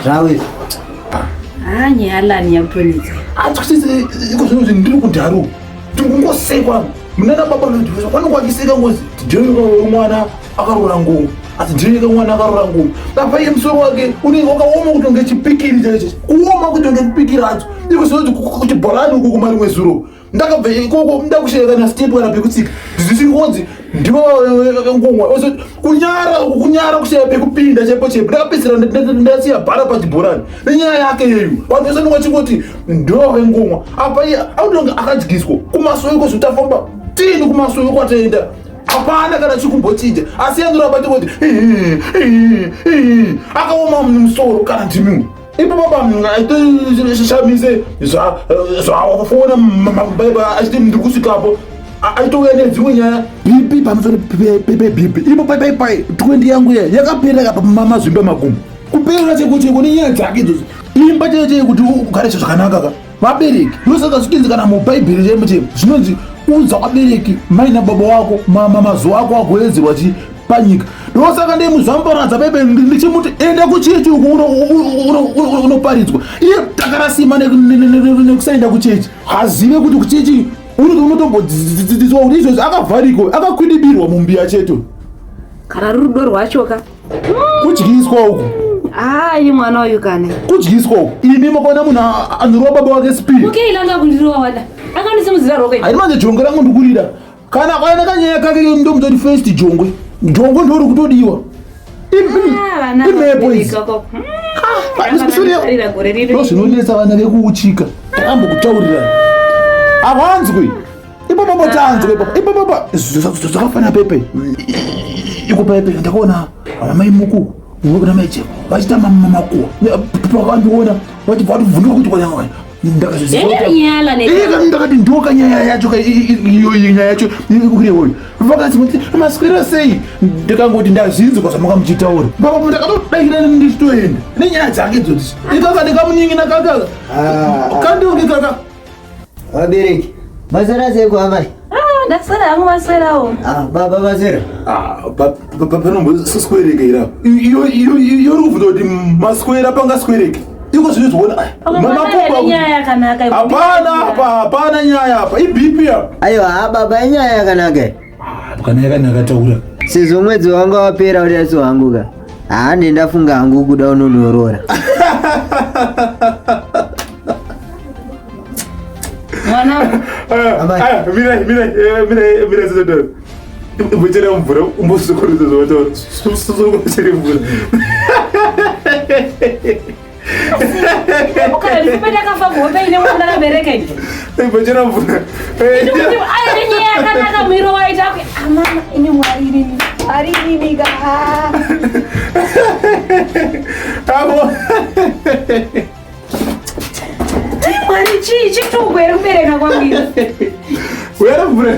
Zvawe. Nyalani yakutonisa. Atikuti iko ndiri kudharu. Tingosekwa. Munana baba nodivisa kwanokwakiseka ngozi. Ndiyo mwana akarora ngoma. Asi ndiyo mwana akarora ngoma. Apa iye musoro wake unenge wakaoma kutonge chipikiri chaicho. Kuoma kutonge chipikiri acho. Iko zvinoti kuti bhorani uko kumari mwezuro. Ndakabva ikoko ndakusheka na step kana pekutsika. Zvisingonzi ndivo ngomwa. Kunyara kusheka pekupinda chepo chepo. Ndakapedzera ndasiya bhara pachibhorani. Nenyaya yake yeyu. Vanhu vese ndingachingoti ndivo ngomwa. Apa iye autonge akadyiswa. Kumaso iko zvitafamba. Tini kumaso iko kwataenda. Hapana kana chikumbochinja. Asi yandoramba tikoti akaoma musoro kana ndimi. Ipo baba ngaitoshamise zvawafona mabaiba achiti ndiri kusvikapo aitouya nedzimwe nyaya bipi pamusoro pebipi. Ipo pai 20 yangu yakapera mazvimba magumu kupera chekucheko nenyaya dzake idzodzo. Imba chete kuti ugare zvakanaka ka vabereki ndosaka zvitinzi kana mubhaibheri chemo zvinonzi udza vabereki maina baba wako mazuva ako agoedzerwa panyika. Ndosaka ndei muzvambaradza bebe ndichimuti enda kuchechi uko unoparidzwa. Iye takarasima nekusaenda kuchechi. Hazive kuti kuchechi unotombodzidziswa kuti izvozvo akavhariko akakwidibirwa mumbiya cheto. Kana rudo rwachoka. Kudyiswa uku. Ini mwana wayo kane. Kudyiswa uku. Ini makona munhu anzorwa baba wake speed. Ilanga kundirowa wada. Akanisimuzira roke. Ari manje jongwe rangu ndikurida. Kana kwaenda kanyaya kake ndomutoti first jongwe. Jongwe ndori kutodiwa. Imepo izi. Ndozvinonetsa vana vekuuchika. Takambo kutaurira. Avanzwi. Ipo baba tanzwe ipo. Ipo baba zvakafana pepe. Iko pepe ndakaona amai muku. Ukuna meche. Vachita mamakuwa. Pakandiona vativhunduka kuti kwanyanga. Ndakati ndoka nyaya yacho iyo nyaya yacho kurewoyo vakati muti maswera sei ndakangoti ndazvinzwa zvamakamuchitaura baba ndakatodakira ndichitoenda nenyaya dzake dzoti ikaka ndikamunyingina kaka kandionge kaka vabereki maswera sei kuhamai ndaswera hangu maswerawo baba maswera panombosaswereka irapo iyo rubvunza kuti maswera pangaswereke iko zvinozoona hapana nyaya apa ibp apa aiwa baba inyaya yakanaka kana yakanaka taura sezvo mwedzi wanga wapera udaso wangu ka ndendafunga hangu kuda unonorora mwana mira zodoro mvutira mvura umbosokoreza zvotaura sokochera mvura ukana ndipenda kafa kuhope ine mwana rabereke mvutira mvura ayi nyaya kanaka mwiro waita kwe mama ine mwarini ga abo mwari chitugwe rubereka kwamira wera mvura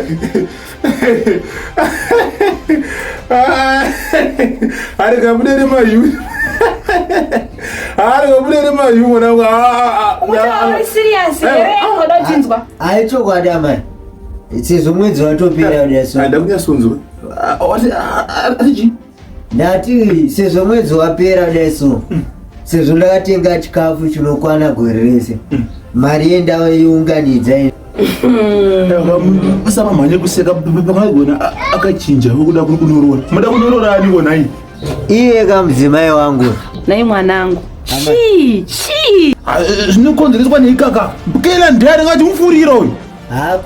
ari kabudere mayu mwanangu aichokwadi amai sezvo mwedzi watopera udaso ndakunyasunzwa ndati sezvo mwedzi wapera udaso sezvo ndakatenga chikafu chinokwana gore rese mari yendava iunganidza usamamhanye kuseka pakagona akachinja ukuda kuri kunorora muda kunorora anikonai iye kamudzimai wangu nai mwanangu zvinokonzereswa neikaka kela ndiani ngatimufurira uyu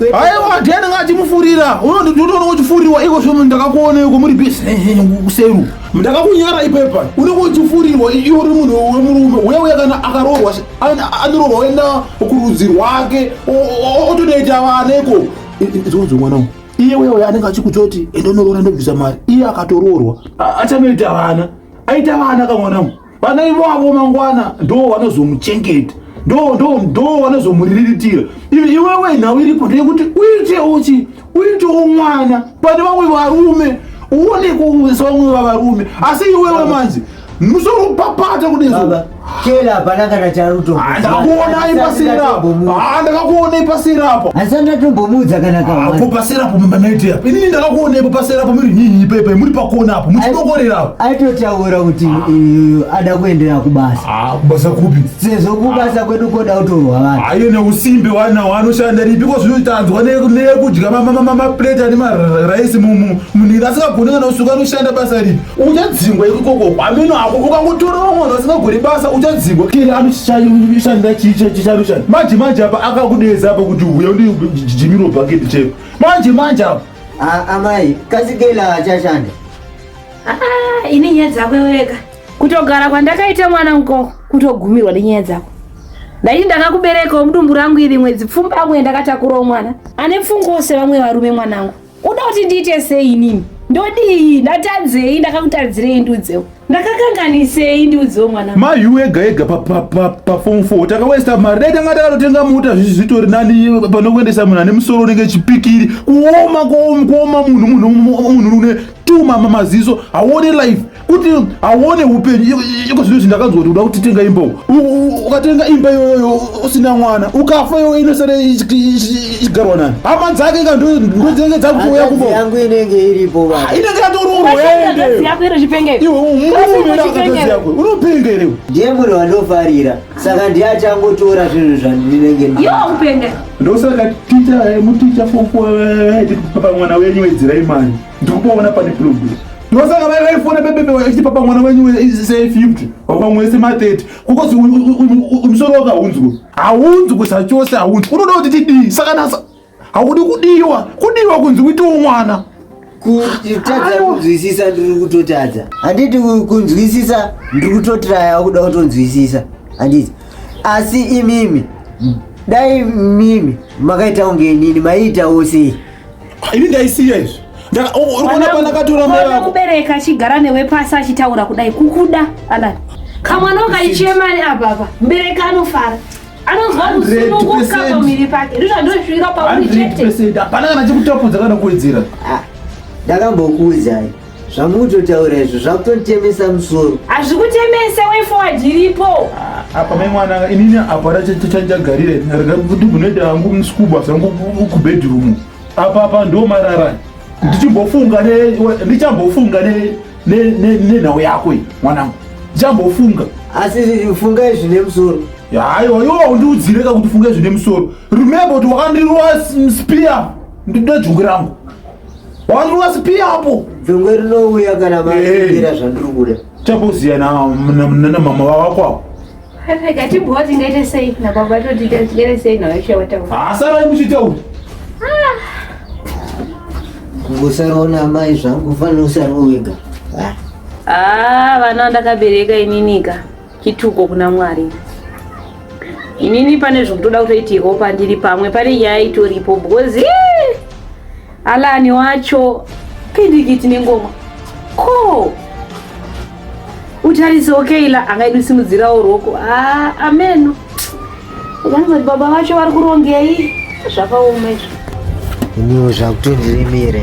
aiwa ndiani ngatimufurira unotoona uchifuriwa iko zvo ndakakuoneko muri biseru ndakakunyara ipepa unenge uchifurirwa iwo uri munhu wemurume uyauya kana akarorwa anororwa oenda kurudzi rwake otonoita vaneko izvozvo mwanangu iye uyauya anenge achikutoti endonorora ndobvisa mari iye akatororwa achanoita vana aita vana kamwanangu vana ivavo mangwana ndo vanozomuchengeta ndo vanozomuriritira iwewe nhau iripo ndeyekuti uitewo mwana pane vamwe varume uoneko vamwe vavarume asi iwewe manzi musoro papata kudezo baba kela panakana charuto ndakuona ipasirapo ndakakuona ipasirapo asanda tombomudza kana apo pasirapo mamaiti apo inini ndakakuona ipo pasirapo muri nyinyi pepe muri pakona apo muchidokorerapo aitotaura kuti ada kuendera kubasa kubasa kupi sezvo kubasa kwedu koda kutorwa vanhu aiyo neusimbe wanawo anoshanda ripiko zvinotanzwa nekudya mapleti ane maraisi munhu asingagoni kana usuka anoshanda basa ripi uchadzingwa ikoko ameno ako ukangotorawo munhu asingagoni basa uchadzingwa kiri anoshandira chichanoshanda manje apa akakudeza apa kuti uya undijimiro bhaketi cheko manje apa amai kasikela achashanda ini nyaya dzakwe wega kutogara kwandakaita mwana mukoko kutogumirwa nenyaya dzako ndaiti ndakakuberekawo mudumbu rangu iri mwedzi pfumbamwe ndakatakurawo mwana ane pfungo sevamwe varume mwanangu uda kuti ndiite sei inini ndodii ndatadzei ndakakutadzirei ndiudzewo ndakakanganisei ndiudzewo mwana mai wega ega paform 4 takawesta mari dai tanga takatotenga mota zvitori nani panokuendesa munhu ane musoro unenge chipikiri kuoma munhu une tuma maziso aone life kuti aone upenyu iko zvino zvindakanzwa kuti uda kutitenga imba ukatenga imba iyoyo usina mwana ukafa iyoyo inosara ichigarwa nani hama dzake ndodzinenge dzakuuya kumba yangu inenge iripo inenge yatororoende unopengerewe ndiye munhu wandofarira saka ndiachangotora zvinhu zvandinenge ndosaka muticha papa mwana wenyu wedzirai mari ndikuboona pane problem ndosaka vaifona bebebe vachiti papa mwana wenyu se50 papa mwese ma30 kukozi musoro wakaunzwa haunzwi sachose haunzwi unoda kuti tidii saka nasa haudi kudiwa kunzi uitewo mwana kutadza kunzwisisa ndiri kutotadza handiti kunzwisisa ndiri kutotraya kuda kutonzwisisa handiti asi imimi dai mimi makaita kunge nini maiitawo sei ini ndaisiya izvi urikuona panakatora mai vako kubereka achigara newe pasi achitaura kudai kukuda alani kamwana ukaichemani apapa mubereka anofara anozwa kusununguka pamiri pake ndozvandosvira pauri chete hapana kana chikutapudza kana kuwedzera ndakambokuudzai zvamutotaura izvo zvakutotemesa musoro hazvikutemese wefowadi iripo apa mai mwana inini apa chanjagarire rikakunoita hangu muskuba zvangu kubedroom apa ndo marara ndichambofunga nenhau yako mwanangu ndichambofunga asi funga izvi nemusoro haiwa iwo undiudzireka kuti funga izvi nemusoro remember kuti wakandirwa spia ndida dzungu rangu wakandirwa spia apo dzungwe rinouya kana maira zvandiri kuda chamboziya namama vavakwavo gatibhoti ngaite sei nababa totitatigere sei naoshewataura hasarai muchitauri kungosaraona mai zvangu ufanira kusarawo wega vana ndakabereka ininika chituko kuna mwari inini pane zvokutoda kutoitikawo pandiri pamwe pane nyaya itoripo because alani wacho pindikiti nengoma ko utarisewo keila angaidusimudzirawo roko ameno ukanzati baba vacho vari kurongei zvakaoma izvo iniwo zvakutondiremere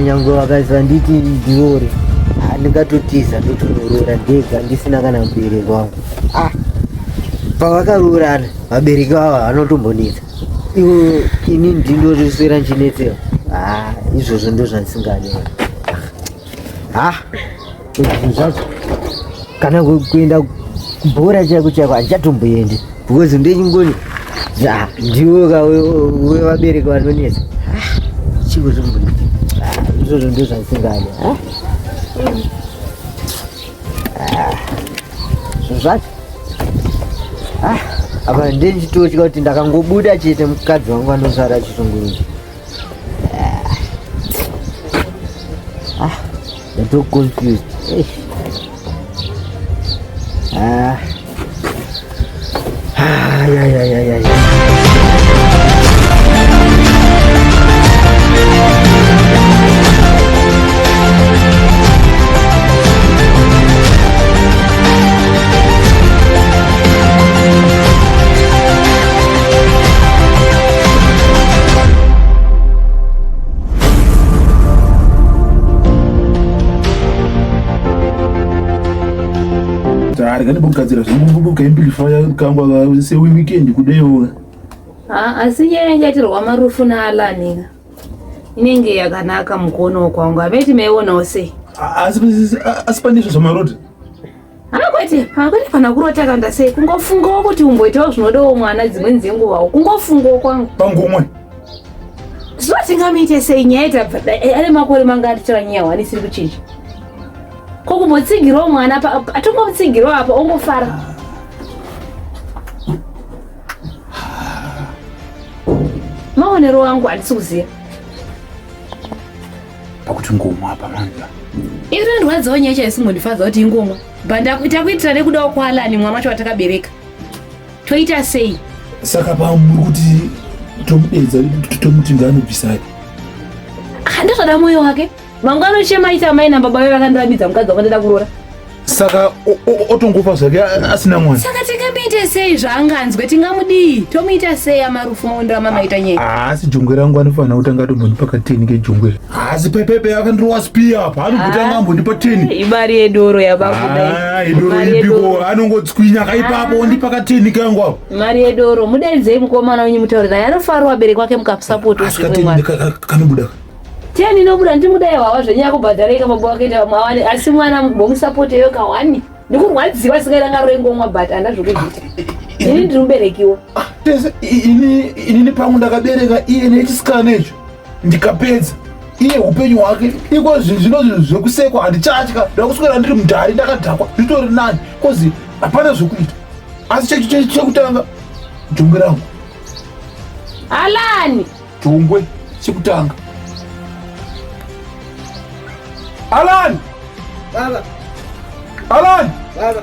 nyange vakaisa nditi ndiore ndingatotiza ndotonorora ndega ndisina kana mubereki wangu pavakaroorana vabereki vavo vanotombonetsa iwo ini ndindoriswera nchinetsera izvozvo ndo zvandisinganewa zvinhu zvacho kana kuenda kubhora chaiko chaiko handichatomboendi because ndechingoni ndiwoka wevabereki vanonetsa chiko tomboneti izvozvo ndo zvandisingane zvinhu zvacho apa ndendichitotya kuti ndakangobuda chete mukadzi wangu anosara chishungurudza ndatoconfused Rikani bokugadzira zvinhu ukaimbilifaya kangwa seweekend kudeyo. Asi nyaya yatirwa marufu naalani inenge yakanaka mukuonawo kwangu. Habeti maionawo sei? Asi pane izvo zvamarota. Kwete pana kurota kanda sei? Kungofungawo kuti umboitawo zvinodawo mwana dzimweni dzenguvawo. Kungofungawo kwangu. Pangomwe. Tingamuite sei nyaya itabva ane makore mangati chanyaya wanisiri kuchinja. Ko kumbotsigirawo mwana atongomutsigirawo apa ongofara. Maonero wangu handisi kuziva. Pakuti ngomwa apa manja. Iri ndwadzawo nyaya chaisingondifadza kuti ingomwa. Takuitira nekudawo kwaalani mwana wacho watakabereka. Toita sei? Saka pamuri kuti tomudedza tomuti ngaanobvisai. Handazvada mwoyo wake. Mangwana uchemaita mai nababa vake vakandiramidza mukadzi wakandida kuroora. Saka otongofa zvake asina mwana. Saka tingamuite sei zvaanganzwe? Tingamudii? Tomuita sei amarufu maondera mamaita nyaya? Asi jongwe rangu anofanira kutanga tombondipa ka 10 kejongwe. Asi pepepe akandirowa spia apa. Anobotanga ambondipa 10. Ibari yedoro yabakuda. Idoro ipipo anongotswinya kaipapo ondipa ka 10 kangu apo. Mari yedoro mudedzei mukomana wenyu mutaurira anofarwa abereki wake mukasupport zvimwe mwana. Kanobuda. Tiani nobuda ndimudai wawa zvenyaya kubhadharika baba wake mwawani asi mwana bomusupport yo kawani. Ndikurwadziwa singairanga rengomwa but andazvokuzvita. Ini ndirimuberekiwo. Ini pangu ndakabereka iye nechisikana icho ndikapedza iye upenyu hwake iko zvino zvekusekwa handichatya ndakuswera ndiri mudhari ndakadhakwa zvitori nani kozi hapana zvokuita asi chekutanga jongwe rangu Alani jongwe chekutanga Alan Baba. Alan Baba.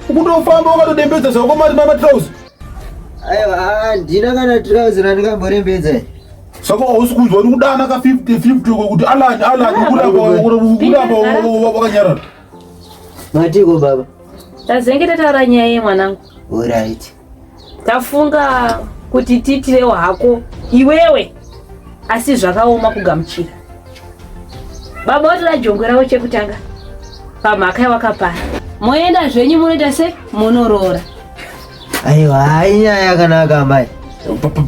ukutofamba wakatodembedza zvako matrausi. Aiwa ndina kana trausi randingamborembedza. Saka hausi kunzwa uri kudana ka 50 kuti Alan kuramba wakanyarara. Matiko baba. tazenge tataura nyaya yemwanangu. Alright. Tafunga kuti titirewo hako iwewe asi zvakaoma kugamuchira. Baba watora jongwe rawo chekutanga pamhaka yawakapara. Moenda zvenyu munoita se munoroora. Aiwa inyaya yakanaka mai.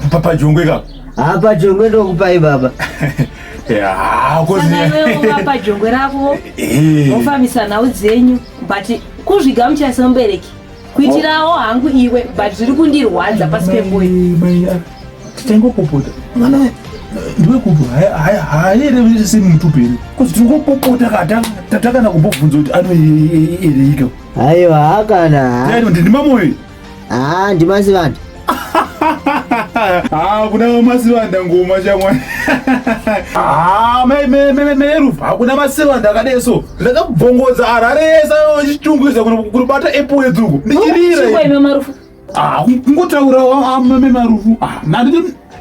Papa jongwe ka. Apa jongwe ndokupai baba. Kozi iwewe ungapa jongwe rako mofambisanawo dzenyu but kuzvigamuchira semubereki kuitirawo hangu iwe but zviri kundirwadza pasi pemoyo. Titangopopota mwana ndiwe kupo haere semi mutuperi kozi tingopopota katakana kumbobvunza kuti anoereika. Aiwa hakana. Ndimamoyo ndimasivanda. Kuna masivanda ngoma chamwana. Merufa hakuna masivanda akadeso ndakabvongodza araresa chichungwiza kurubata epo yedzuku ndichirira marufu kungotaura marufu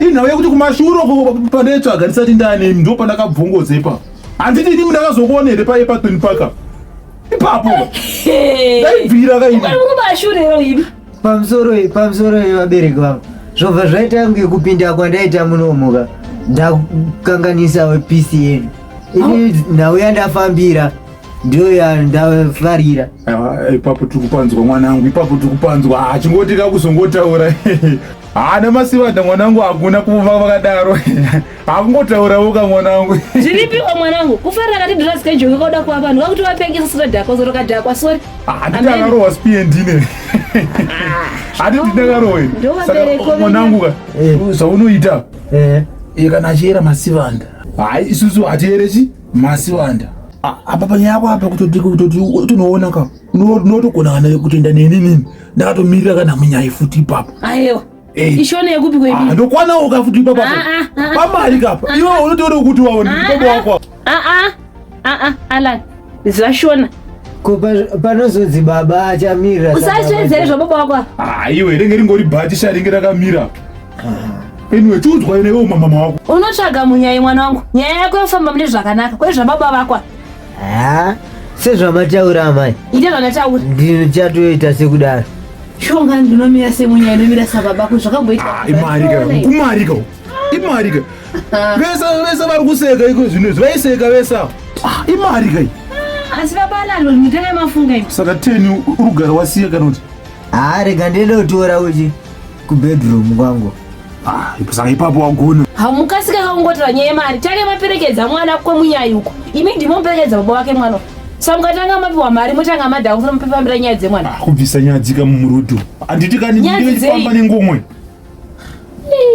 inhau yekuti kumashuro pandaitsvaga ndisati ndane ndo pandakabvongodza ipapo handiti ndimi ndakazokuona here paepatweni paka ipapo daibvira kainimashurero ivi pamusoro yevabereki vangu zvobva zvaita ngekupinda kwandaita munomuka ndakanganisa pisi yenu ini nhau yandafambira ndiyo yandafarira. Ipapo tikupanzwa mwanangu, ipapo tikupanzwa chingotika kuzongotaura. Namasivanda mwanangu hakuna kuva vakadaro. Hakungotaurawo ka mwanangu. Zviripiwa mwanangu kufarira kati drasika jonge koda kwa vanhu vakuti vapengesa sura dhako zoroka dhakwa sorry. Ndakarowa spndine. Ndakarowa. Saka mwanangu ka zvaunoita kana achiera masivanda isusu hatiyerechi masivanda apa panyaya yako apa kutoti utonoona ka unotogona kana kutoenda nenini ndakatomirira kana munyaya futi ipapo. Aiwa ishone yekupi kwedu ndokwanawo ka futi ipapo pamari kapa iwe unotoona kuti waona baba wako Alan zvashona panozodzi baba achamirira usachedzere zvababa wako iwe renge ringori bhatisha ringe rakamira. Anyway, chudzwa inewo mama wako. Unotsvaga munyaya mwana wangu. Nyaya yako yofamba mune zvakanaka. Kwezva baba vako. Sezvamataura amai. Ite zvandataura. Ndichatoita sekudaro. Shonga ndinomira semunyaya inomira sababa ko zvakabhoita. Imarika. Vesa vari kuseka iko zvino vaiseka vesa. Imarika. asi babalalo mutaka mafunga ipo saka 10 urugara wasiya kana kuti rega ndiende kutora uchi kubedroom kwangu. Ipo saka ipapo wagona hamukasika kaungotora nyaya yemari take maperekedza mwana kwemunyayi uko imi ndimoperekedza baba wake mwana samukatanga mapiwa mari mutanga madhaka kufuna mupepambira nyaya dzemwana kubvisa nyaya dzika mumurudo handiti kani ndifamba nengomwe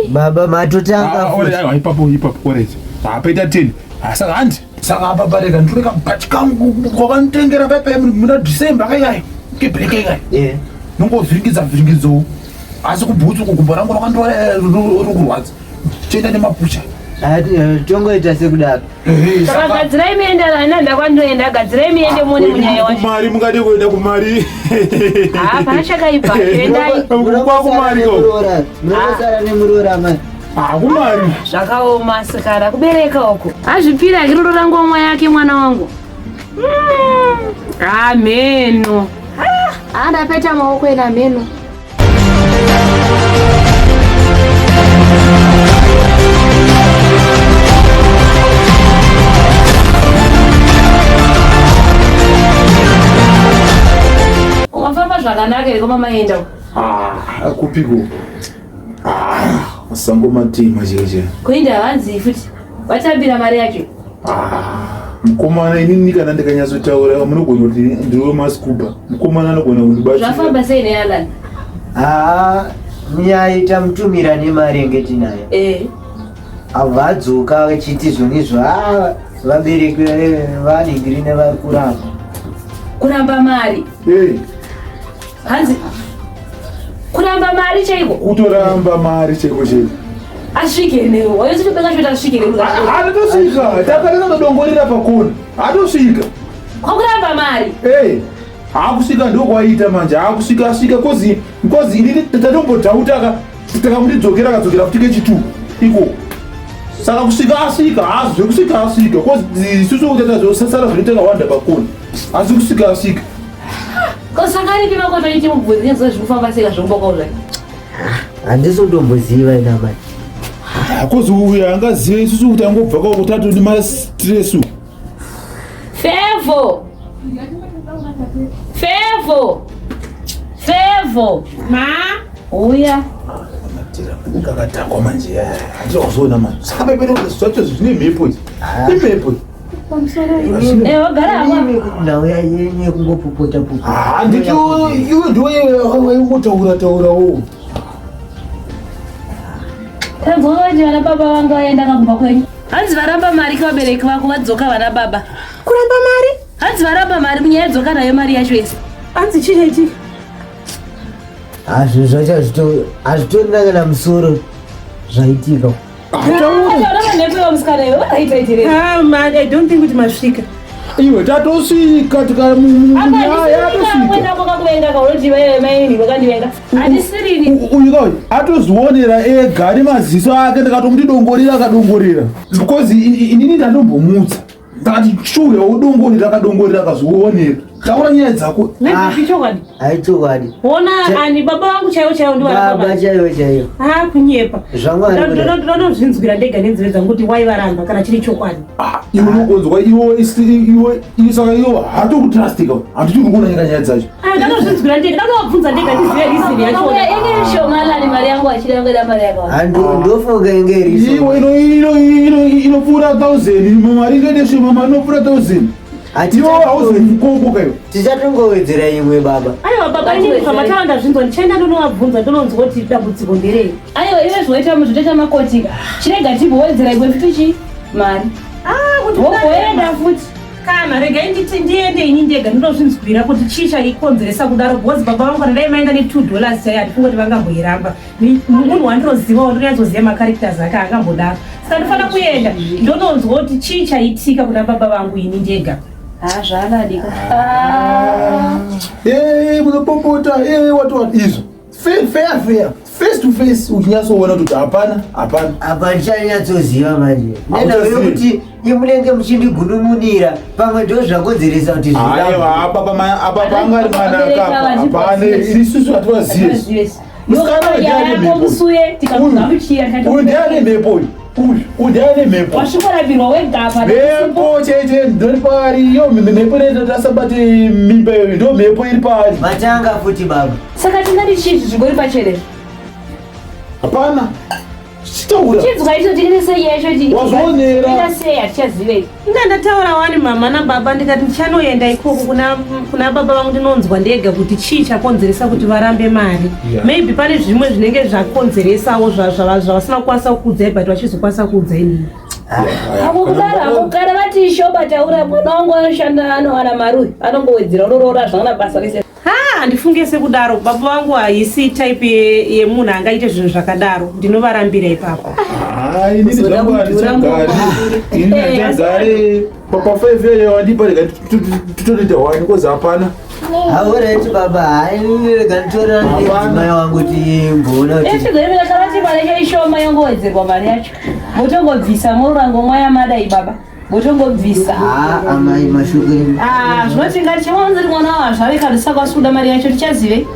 baba matotanga ipapo oreti apaita 10 saka handi saka apa rega nditoreka bhachi kangu kwakanitengera pepe muna December kaiyayo kebhireke ikayo nongovhiringidzawo asi kubhutsu kugumbo rangu rakandorukurwadza tienda nemapusha tongoita sekudaro. Saka gadzirai miende rananda kwandoenda gadzirai miende mune munyaya wacho kumari mungade kuenda kumari panachakaipa endai kumari munosara nemurora mari kumari zvakaoma sikara kubereka uko azvipira akiroro rangomwa yake mwana wangu meno andapeta maoko ena meno umafamba zvakanaka iko mamaenda kupiko sangomatema cheche kuinda havanzi futi watambira mari yacho mukomana inini kana ndikanyatsotaura munogona kuti ndiriwe mascuba mukomana anogona kundibata zvafamba sei nealani muyaita mutumira nemari ngetinayo avadzoka vachiti zvonizvo vabereki vaningiri nevari kuramba mari hanzi kuramba mari chaiko kutoramba mari chaiko chaiko asvikire newe wayozvipeka zvoti asvikire hatosvika takareka todongorera pakona hatosvika kwakuramba mari hakusvika ndokwaita manje hakusvika kozi inini tatombodhautaka takamutidzokera akadzokera kutike chitu iko saka kusvika asvika hazi zvekusvika asvika kozi isusu kutaita zvosasara zvinotakawanda pakona asi kusvika asvika kosakaripi makoto iti mubvunzi nezo zvikufamba seka zvombokauza handisotomboziva ina mai kozi uyo angaziva isusu kuti angobva kako kuti atodi mastresu fevo ma uya kakatangwa manje handizoona manje saka peperekuti zvacho zvine mhepo imhepo nauya yenye kungopopota handiti iwe ndiwaingotaurawo tanzwakaiti vana baba vanga vaenda kagumba kwenyu hanzi varamba mari kavabereki vako vadzoka vana baba kuramba mari hanzi varamba mari munyaya dzoka nayo mari yacho yese hanzi chichaiti hazvo zvacho hazvitonakana musoro zvaitika I don't think kuti masvika iwe tatosvika tikauyu atozvionera ega ane maziso ake ndikatomuti dongorera akadongorera because inini ndatombomutsa ndakati shure udongorera akadongorera akazvionera taura nyaya dzako aichokwadi ona ani baba vangu chaivo baba chaivo kunyepa ndinodozvinzwira ndega nenzeve dzangu kuti waivaramba kana chiri chokwadi iwe unokonzwa iwe saka iwe hatokutrustika hatichirikuona nyika nyaya dzacho ndinodozvinzwira ndega ndinodobvunza ndega ndizive risini yachoengerishomalani mari yangu achirangeda mari yakawa ndofunga ingeriso iwe inopfuura 1000 mari ingadeshema mari inopfuura 1000 iwo hauzomukokokayo tichatongowedzera imwe baba aiwa baba inifamatawa ndazvinzwa ndichaenda ndonovabvunza ndononzwa kuti dambudziko nderei aiwa iwe zvoita muzvitoita makotika chirega timbowedzera imwe fitichi mari wogoenda futi kana regai nditi ndiende ini ndega ndinozvinzwira kuti chii chaikonzeresa kudaro because baba vangu kana dai maenda ne$2 chai hatifunga kuti vangamboiramba munhu wandinozivawo ndinonyatsoziva makaracters ake angambodaro saka ndofana kuenda ndononzwa kuti chii chaitika kuna baba vangu ini ndega zvaanadika munopopota wati izvo fair face to face uchinyatsoona kuti hapana apa ndichanyatsoziva manje nendayo kuti imunenge muchindigunun'unira pamwe ndo zvakonzeresa kuti apa pangari manakapane irisusu hativazive uyu ndiane mhepo udane mhepo wasvikorabirwa wegapa mhepo chete ndori pari yo mhepo netasabate mimba iyo ndo mhepo iri pari matanga futi baba saka tingati chizvi zvingori pachere hapana chitaura chidzwa icho tikinesei yacho wazvionera sei hatichazivei inga ndataura wani mama nababa ndikati ndichanoenda ikoko kuna baba vangu ndinonzwa ndega kuti chii chakonzeresa kuti varambe mari maybe pane zvimwe zvinenge zvakonzeresawo zvavasina kukwanisa kukuudzai but vachizokwanisa kuudzai nini akukugara vati shoba taura mwana wangu anoshanda anowana mari uyu anongowedzera unoroora zvangana basa rese handifunge sekudaro baba vangu haisi type yemunhu angaite zvinhu zvakadaro ndinovarambira ipapo inini zvangu handichagare papafefe wandipa rega titotoita wani kozi hapana aureti baba hainirega nditora mai wangu timbona echigoremekavati mari yacho ishoma yongowedzerwa mari yacho motongobvisa murango mwaya madai baba motongobvisa amai mashukeni zvinotingati chawanziri mwana wazvareka risakasuda mari yacho tichazivei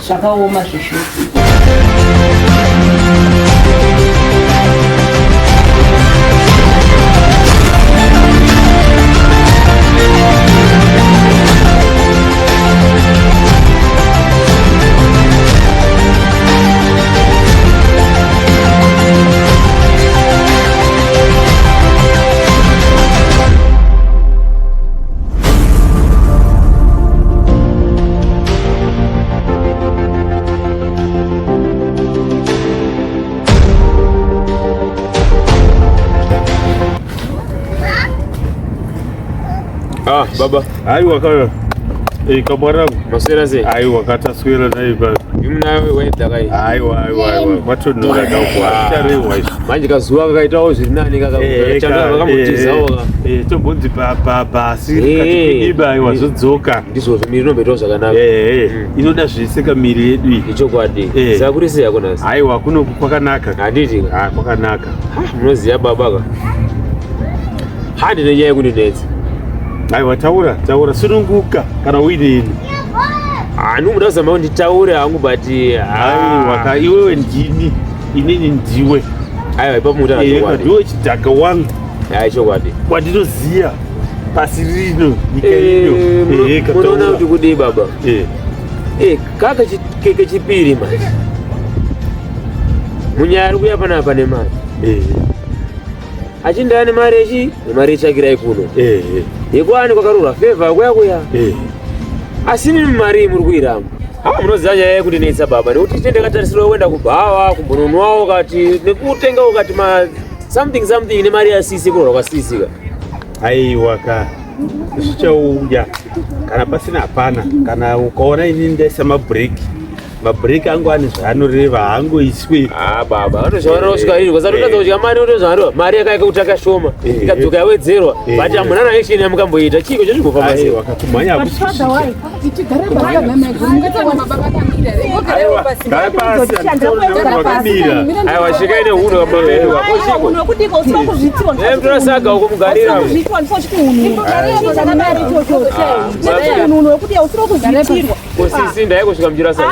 zvakaoma zvishu baba aiwa kaya kamwarangu maswera sei aiwa kataswera naipa imnawe waidzakai aiwa matonora daukuacharewa izvo manje kazuva kakaitawo zviri nani kakakambotizawo tombonzi basi katiiba aiwa zvodzoka ndizvozvo miri inomboitawo zvakanaka inoda zvese kamiri yedu iyi ichokwadi saka kuri sei yakonasi aiwa kuno kwakanaka handiti kwakanaka munoziva babaka handine nyaya yekundinetsa aiwa taura sununguka kana uineni ndinomuda kuzama kuti nditaure hangu but aiwa iwewe ndini inini ndiwe aiwa ipapo mutaachokwadi ndiwe chidhaka wangu chokwadi wandinoziya pasi rino nyika ino munoona kuti kudii baba kaka kechipiri manje munyaya ari kuya panapa nemari achindaa nemari echitsvakirai kuno yekuani kwakarurwa fevha kuya asi nini mari muri kuiramba munoziva nyaya yekundinetsa baba nekuti tendakatarisirwa kuenda kubhawa kumbononwawo kati nekutengawo kati something nemari yasisi kurorwa kwasisika aiwa zvichauya kana pasina hapana kana ukaona inini ndaisa mabhireki angu ane zvaanoreva haangoiswe baba atozvavanasvika iri kwasatotadza kudya mari otozvaarwa mari yakaika kuti akashoma ikadzoka yawedzerwa but hamuna naeksheni yamukamboita chiko chochingofamba wakakumhanya aiwa shikai nehuno kabamedu akochikotorasaga ukumugarira kosisi ndaye kusvika muchirasaga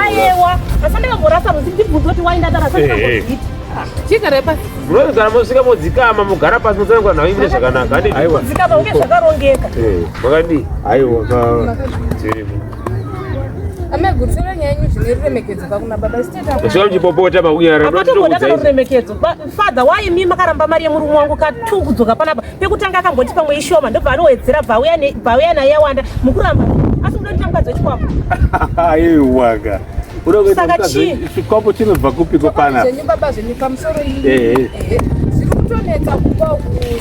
asandikangorasa ruzi ndibvunza kuti waindatarasandikangorita munogara mosvika modzikama mogara pasi motsanangura nhau imire zvakanaka dzikama unge zvakarongeka makadii aiwa amegurisira nyaya yenyu zvine ruremekedzo kakuna baba siteta muchipopota ruremekedzo fadha waimi makaramba mari yemurume wangu katu kudzoka panapa pekutanga akangoti pamwe ishoma ndobva anowedzera bvauya naye yawanda mukuramba asi muda kuita mukadzi wechikwapo aiwaka chikwapo chinobva kupiko panapa zvenyu baba zvenyu pamusoro iyi zviri kutonetsa kupa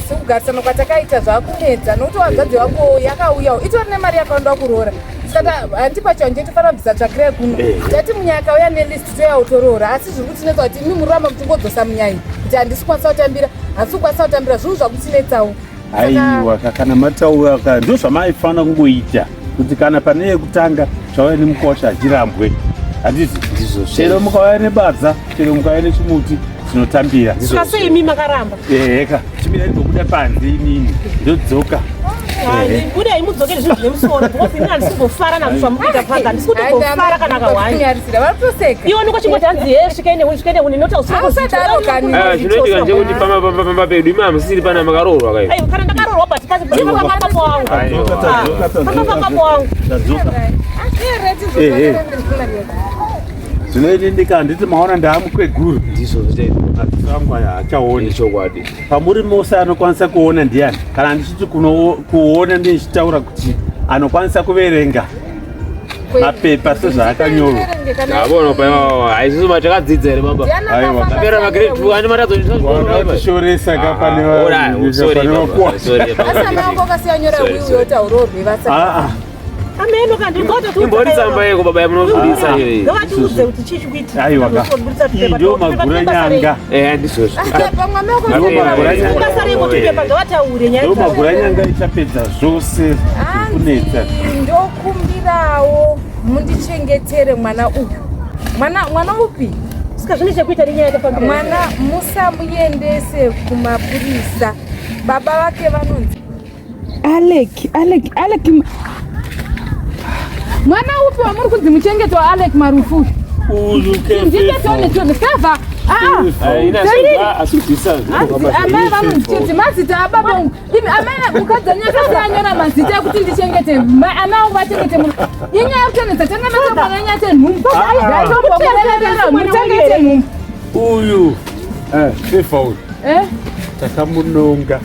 sekugarisana kwatakaita zvakunetsa nokuti wadzadzi wako yakauyawo itori nemari yakaonda kuroora saka handipacho ndetofanira kubvisa tsvakirai kuno tati munyaka uya nelist toyautorora asi zviri kutinetsa kuti imi mururamba muchingodzosa munyai kuti handisi kukwanisa kutambira handisi kukwanisa kutambira zvinhu zvakutinetsawo aiwa kana mataura ndo zvamaifanira kungoita kuti kana pane yekutanga zvauya nemukosha achirambwe handizvo chero mukauya nebadza chero mukauya nechimuti tinotambira sei imi makaramba chimira ndizobuda panze inini ndodzoka Kudai mudzokere zvinhu zvemusoro because ini handisingofara namusvamukuita panga handisingofara kana kawanda iwo nikochingoti hanzi svikaine nota zvinoitika ndekuti pamba pedu imama sisiri pana makaroorwa kai kana ndakarorwa but pamakapo wangu zvinoitendeka handiti maona ndaamukweguru ndizvo angu achaoni chokwadi pamuri mose anokwanisa kuona ndiani kana ndichiti kuona ndichitaura kuti anokwanisa kuverenga mapepa sezvaakanyorwa avona pa haisiso matakadzidza here baba apera magrade 2 ani matazotishoresa ka pane ameno kandi imbonitsamba yeko baba yamunobudisa iyoyi ngavatiudze kuti chii chikuitika aiwa ndio magura nyanga ndizvozvo ndio magura nyanga ichapedza zvose kunetsa ndokumbirawo mundichengetere mwana uyu mwana upi sika zvine chekuita nenyaya yakafambira mwana musamuendese kumapurisa baba vake vanonzi Alec mwana upi wamuri kunzi muchengeti waAlec Marufu ndiketonetonekava amai vanondichiti mazita ababa amai mukadzi anyakasianyora mazita ekuti ndichengete ana angu vachengete munhu inyaya yekutonedza tanganasa mwana nyate nhumbu muchengete nhumbu uyu sefa uyu takamunonga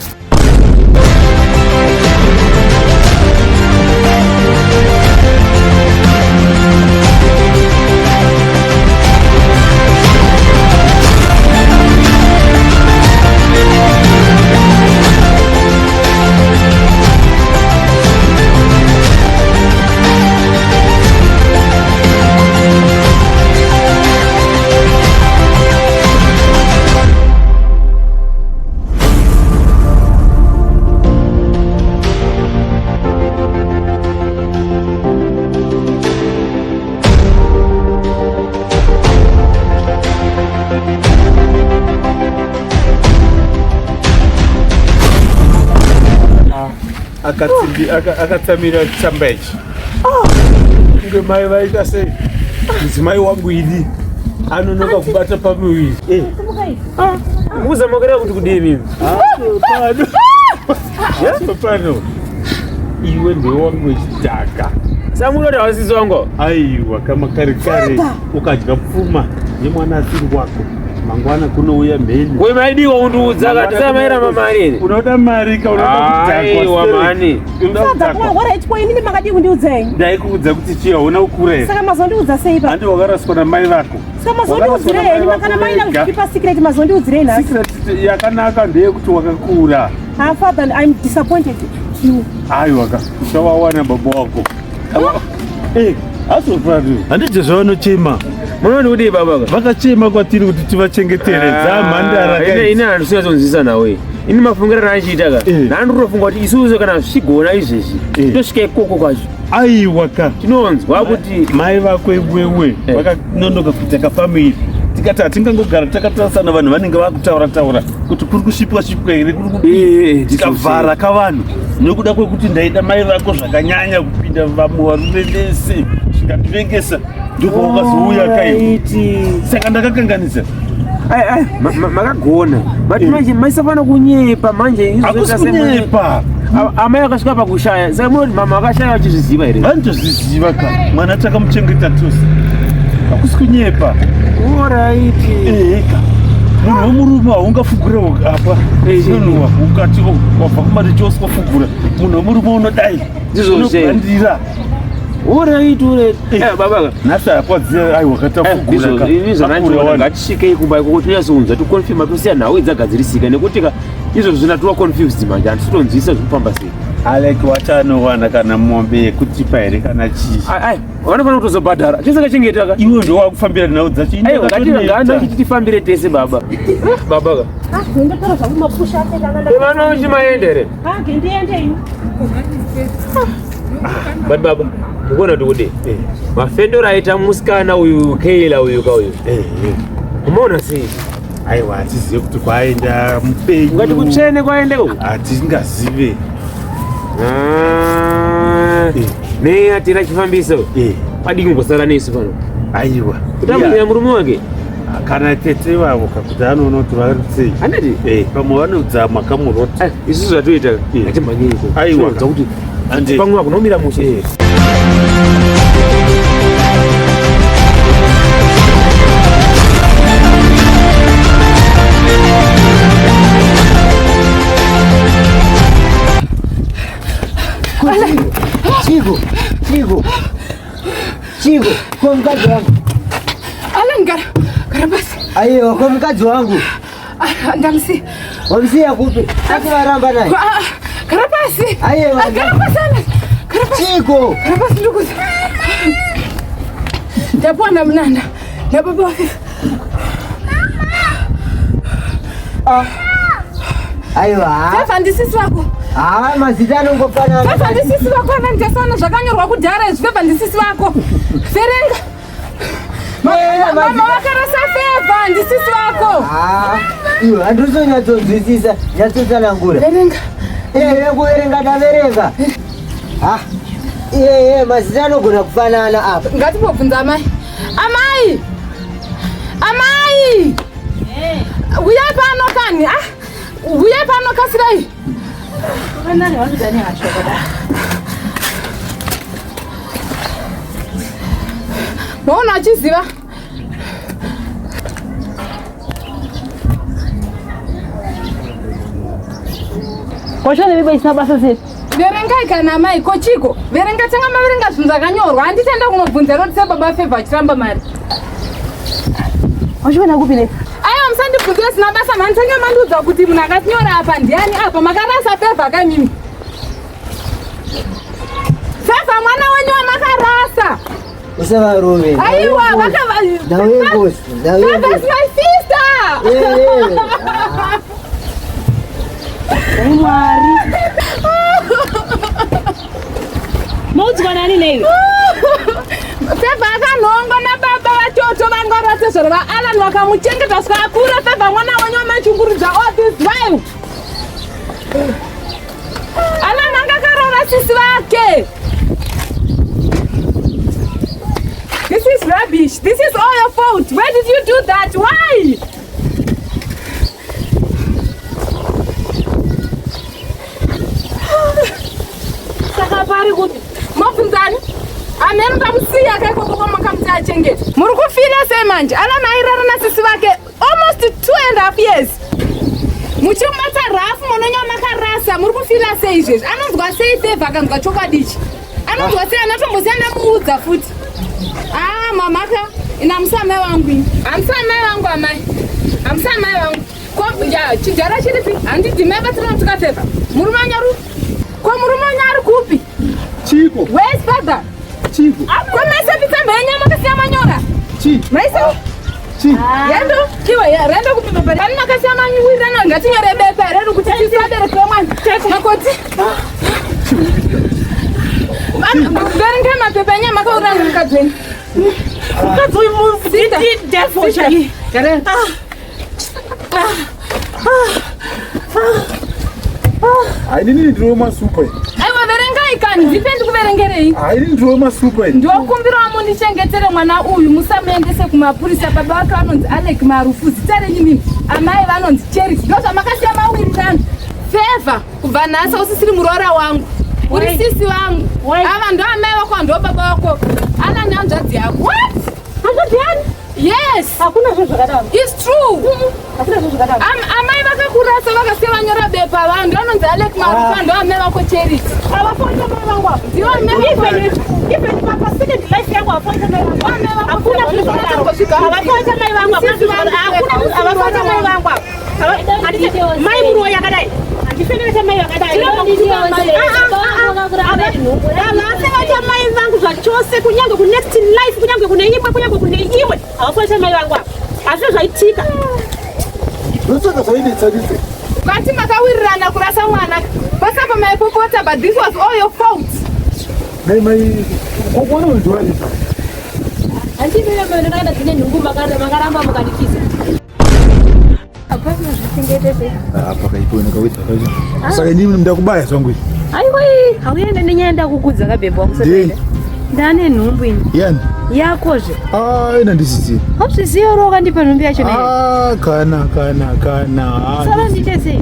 akatsamira chitsamba ichi kunge mai vaita sei mudzimai wangu idi anonoka kubata pamuviri muzamakarea kuti kudii mimi pano iwe ndewangu wechidhaka samunoti havasisi wangu aiwa kama kare ukadya pfuma nemwana asiri wako mangwana kunouya mheni wemaidiwa undiudza kati samaira mamari unoda mari aiwa mani ndaikuudza kuti chii hauna ukura saka mazondiudza sei pa handi wakaraswa namai vako saka mazondiudzirei henyu kana maina kuchipa secret mazondiudzirei nhasi secret yakanaka ndeyekuti wakakura father I'm disappointed you aiwaka uchawawana baba wako asofradu handije zvavanochema munoti kudii baba vakachema kwatiri kuti tivachengetere dzamhandara ine handisingazonzwisa nawe ini mafungirana achiita ka nanditofunga kuti isusu kana zvichigona izvezvi tosvika ikoko kwacho aiwaka tinonzwa kuti mai vako iwewe vakanonoka kuita kafamiri tikati hatingangogara takatarasana vanhu vanenge vakutaura kuti kuri kusvipwa here kuri tikavhara kavanhu nekuda kwekuti ndaida mai vako zvakanyanya kupinda vamwe varume vese zvikandivengesa ndopawakazouya kaiti saka ndakakanganisa makagona but manje maisafana kunyepa manje akusikunyepa amai akasvika pakushaya saka munoti mama akashaya vachizviziva here vanotozviziva ka mwana takamuchengeta tose hakusi kunyepa oraiti eka munhu wemurume haungafugura apa inonuwa ukati wabva kumari chose wafugura munhu wemurume unodai unogandira oraiti baba nhasi akwadzia aiwa katafugura ngatisvikei kumba iko kuti tinyasounza tikonfirma tosiya nhau dzagadzirisika nekuti ka izvo zvinatova confused manje handisitonzwisa zvekufamba sei Alec wachanowana kana mombe yekutipa here kana chii vanofana kutozobhadhara chisakachengeta ka iwe ndo wakufambira nhau dzacho ngatinga chiti tifambire tese baba babaka ndotora zvamumapusha apedanga vanochimaendere ndiendei but baba ndikuona kuti kudii mafendero aita musikana uyu keila uyu kauyu umaona sei aiwa hatizive kuti kwaenda mupenyu ungati kutsvene kwaendeko hatingazive Ne atira chifambiso. Padi kungosara nesu pano. Aiwa. Kutamira murume wake. Kana tete wavo kakuti anoona sei. Andati pamwe vanodzama kamuroti. Isu zvatoita atimhanyiriko. Aiwa kuti pamwe kunomira mushe. Chigo, kwa mkazi wangu. Gara basi. Aiyo, kwa mkazi wangu. Ndamsi. Wamsia kupi? Haki waramba naye. Gara basi. Aiyo, gara basi. Chigo. Gara basi ndugu. Ndipo na mnanda. Na baba wafi. Aiyo. Sasa ndisisi wako. Mazitano ngofana. Sasa ndisisi wako anandisana zvakanyorwa kudhara izvepa ndisisi wako. Verenga. Mama wakarasa Feva ndisisi wako. Iwe anduzo nyatsodzisisa, nyatsotanangura. Verenga. Kuverenga ndaverenga. Mazitano gona kufanana apa. Ngatibvunza amai. Amai. Uya pano kani. Uya pano kasirai. Nani wanudani hashokoda. Maona achiziva. Koshone biba isabasa se. Verengai kana mai kochiko. Verenga tanga maverenga zvinhu zvakanyorwa. Handitenda kunobvunza roti sababa Feva achiramba mari. Wachona kupile. Aiwa musandibvunzire sina basa manditenge mandudza kuti munhu akatinyora apa ndiani apa makarasa Feva kamimi. Feva mwana wenyu wamakarasa. Usavarume. Aiwa Nawe boss. Feva is my sister. Mwari. Maudzwa nani newe? Feva akanhongwa nababa vatoto vangorose zvoro vaAlan vakamuchengeta svakakura. Feva mwana wenyu wamachungurudza all this while. Alan anga akarora sisi vake. This is rubbish. This is all your fault. Why did you do that? Why? Saka pari kuti mabvunzani amene ndamusiya kaikoko makamuti achengeta. Muri kufira sei manje? Alan airara nasisi vake almost 2.5 years. Muchimubata rafu munonya makarasa. Muri kufira sei izvezvi? Anonzwa sei Feva akanzwa chokwadichi? Anonzwa sei? Anatombosiya ndamuudza futi. Mamaka ina msamai wangu. Amsamai wangu amai. Amsamai wangu. Kwa ya chijara chiripi? Anditi mebatira tuka Feva. Murumanyaru. Kwa murumanyaru kupi? Chico. Where's father? Chico. Kwa mesa vitamba yenyama kasi manyora. Chico. Maisa? Chico. Yendo kiwa ya rendo kupima pale. Bani makasi amanyuira na ngati nyore bepa rendo kuti chisadere kwa mwana. Makoti. Verenga mapepa nyama kwa uranga mkadzweni. ukadzoi muzita defo chai. Kare. Hainini ndiro masupa. Aiwa verengai kani ndipendi kuverengerei. Hainini ndiro masupa. Ndokumbira mundichengetere mwana uyu musamuendese kumapurisa. Baba wake vanonzi Alec Marufu. Zita renyu nini? Amai vanonzi Cherry. Ndoza makasiya mawirirano. Feva kubva nhasi usisiri muroora wangu. Uri sisi wangu. Ava ndo amai wako ndo baba wako. Ana nyanzvadzi yako. What? Hanzvadzi yani? Yes. Hakuna zvinhu zvakadaro. It's true. Hakuna zvinhu zvakadaro. Amai vakakurasa vakasiya vanyora bepa vanhu vanonzi Alec Marufu ndo amai vako Cherry. Avafonda mai vangu apa. Ndiwo amai vako. Even papa second life yangu avafonda mai vangu. Hakuna zvinhu zvakadaro. Avafonda mai vangu. Hakuna avafonda mai vangu. Mai muruwa yakadai. Andifenere mai yakadai. Avasevata mai vangu zvachose kunyange ku next life kunyange kune imwe avafonda mai vangu apa. Asi zvaitika. Ndotsvaka zvaidetsadise. Kwati makawirirana kurasa mwana. Pasapa maipopota, but this was all your fault. Mai kokwana ndwani. Andivere mwana kana dzine nhungu makaramba mukandikisa. Apana zvichengetese. Apa kaipoineka kuti zvakacho. Saka ndimi ndakubaya zvangu izvi. aiwai hauende nenyenda kukudza kabhebha wakusatoenda ndane nhumbu ini yani yakozve ina ndisiziva hauzviziva ro wakandipa nhumbu yacho kana saka ndiite sei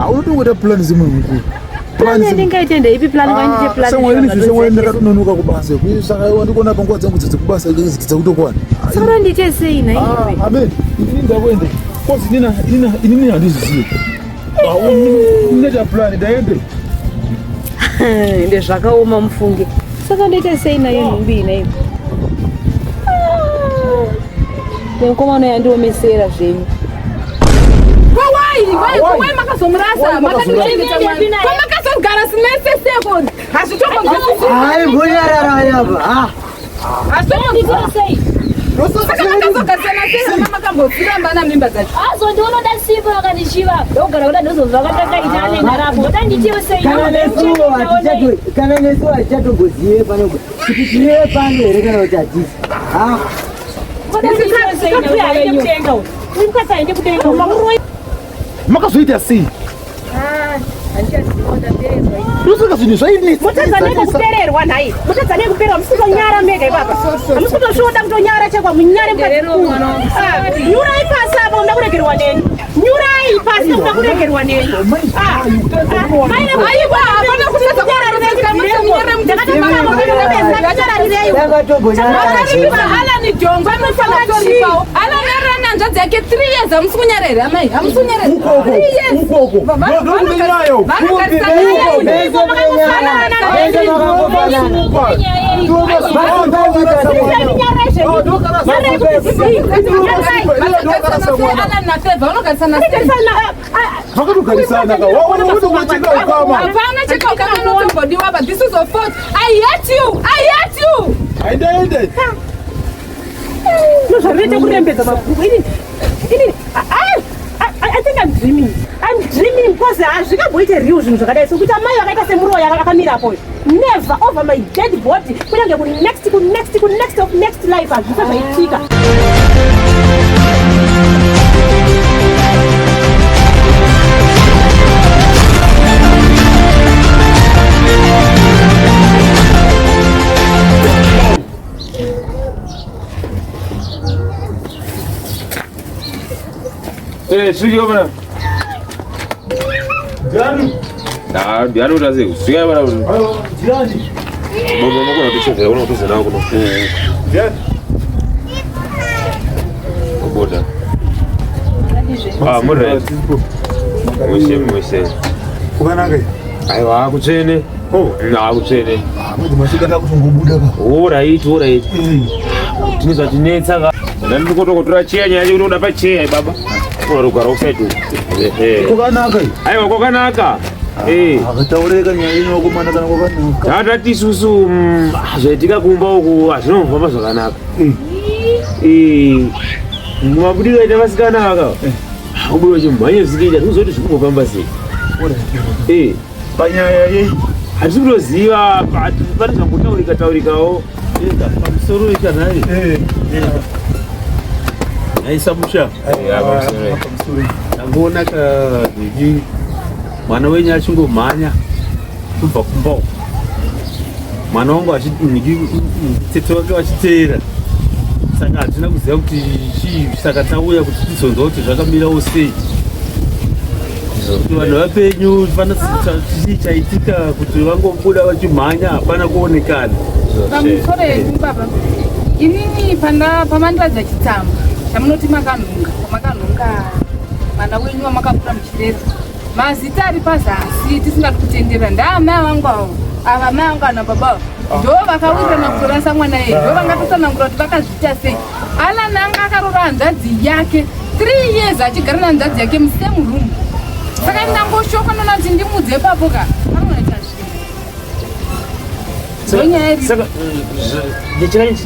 unotongota plani dzimwe mukuru ndingaite ndeipi plani kwaindite plani ndakatononoka kubasa saka wandikuona panguva dzangu dzekubasa dzakutokwana saka ndiite sei naiwe amen inini ndakuende kozi inini handiziziva neta plani ndaende ndezvakaoma mufunge saka ndoita sei nayo nhumbi inaivo nemukomana yandiomesera zvenyu wai makazomurasa makazogara simeseseko Hai mbonyarara yaba makambosirambana mimba dzacho azondionoda simba akandishiva ndogara kuda ndozobva katakaita anenharapo oda nditiwo sei kana nesu hatichatombozive pano kuti tine pano here kana kuti hatisi makazoita sei ndosaka zvinhu mutadzanekupererwa nhai mutadzanekupererwa musitonyara mega ipapa hamusitosvoda kutonyara chekwa munyare nyurai pasi apa uda kuregerwa neni nyurai pasi uda kuregerwa neni hanzvadzi yake 3 years hamusikunyarehere amai hamusikunyarehere I think I'm dreaming. I'm dreaming because hazvikaboite real zvinhu zvakadai sokuti amai vakaita semuroya akamirapo never over my dead body kunyange kunext of next life hazvisa zvaitika. Swiki bana. Jani. Jani utaze. Swiki bana. Jani. Mama kuna tucheza, kuna tucheza nao kuna. Jani. Boda. Mura. Mwishe. Ukanaka. Aiwa kuchene. Na kuchene. Mudi masika ndakutongobuda ka. Alright. Tinizwa tinetsa ka. Ndikotokotora chiya nyanya unoda pa chiya baba. Unarugara usaitu. Ukanaka. Aiwa kokanaka. Akataureka nyaya ino kumana kana kokanaka. Tata tisusu zvaitika kumba uku azvinomufamba zvakanaka. Mabudiro aita vasikana aka. Kubuya chimhanye zvikija tuzoti zvikumbofamba sei. Panyaya yei. Hatisi kutoziva pane zvambotaurikawo. Pamusoro wechanhare. Aisamusha. Ndamboona kadhiki mwana wenyu achingomhanya kubva kumba. Mwana wangu tete wake vachiteera. Saka hatina kuziva kuti chii, saka tauya kuti tizonzwa kuti zvakamirawo sei. Vanhu vapenyu chii chaitika kuti vangobuda vachimhanya hapana kuonekana. Pamusoro henyu baba, inini pamandiradza chitsamba chamunoti makanhunga mwana wenyu wamakakura muchirera, mazita ari pazasi tisingadi kutendera ndaamai vangu avo, ava mai vangu ana baba ndo vakawirirana kutorasa mwana yeye, ndo vangatotsanangura kuti vakazviita sei. Alananga akarora hanzvadzi yake 3 years achigara nehanzvadzi yake musame room. Saka ndangoshoka nona kuti ndimudze papo ka anoita zvii. Saka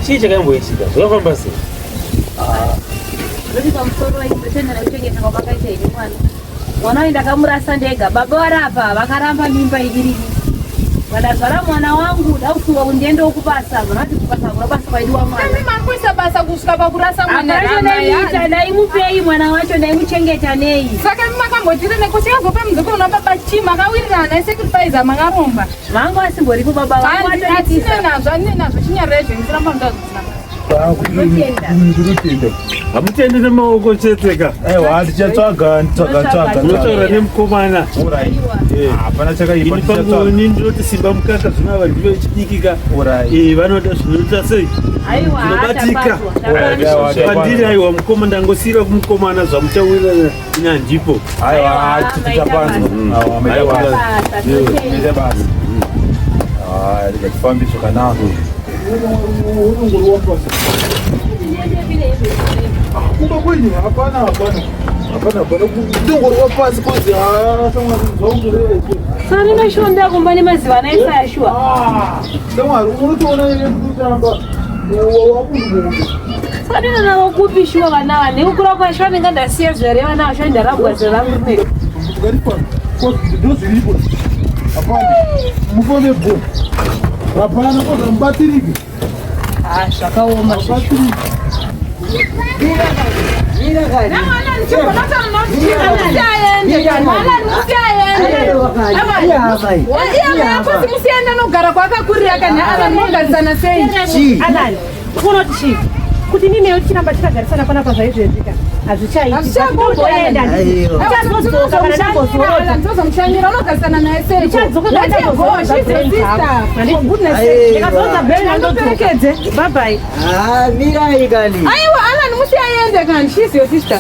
chii chakayamboitika zvakafamba sei? Rori pamusoro waitotendera kuchengeta kwamakaita iri mwana wainda akamurasa ndega, baba varapa vakaramba mimba igiriri Wadazara mwana wangu daukuwa undiende ukupasa mradi kupasa kurabasa waidiwa mwana. Mimi mankuisa basa kushuka pakurasa mwana rama ya. Ndaimupei mwana wacho ndaimuchengeta nei. Saka mimi makambotire nekucheka zopa mzoko unababa chima kawirana sacrifice makaromba. Mangu asimbori kubaba wangu atina nazo chinyarezve ndiramba mutazo hamutende nemaoko cheteka tichatsvaga unotaura nemukomana hapana chakaipa pangoni ndinoti simba mukaka zvino vanhu vechidikika vanoda zvinoita sei zvinobatika pandiri aiwa mukoma ndangosiyira kumukomana zvamuchawirana ina handipo tifambi zvakanako kuba kwenyu hapana ndongorwa pasi kozi sani mashonda kumba nemaziva naisa yashua shamwari unotoona ine kutamba wamunhu sani nanawo kupi shuwa vanawa nekukura kwashua ndingandasiya zvere vanawa sho ndarabwaza rangu rineri ndozviripo hapana mufambe bho hapana koza mubatirike zvakaoma musienda nogara kwakakurira kana ananogarisana sei Anani unoti chii kuti nini uchiramba tikagarisana panapa zvaizvezvika hazvichaititoenda ndizodzoka kana ndambozorota ndozomushanyira unogarisana naye sei ndikazodza bheri ndoperekedze babai mirai kani aiwa Alan musiaende kani she's your sister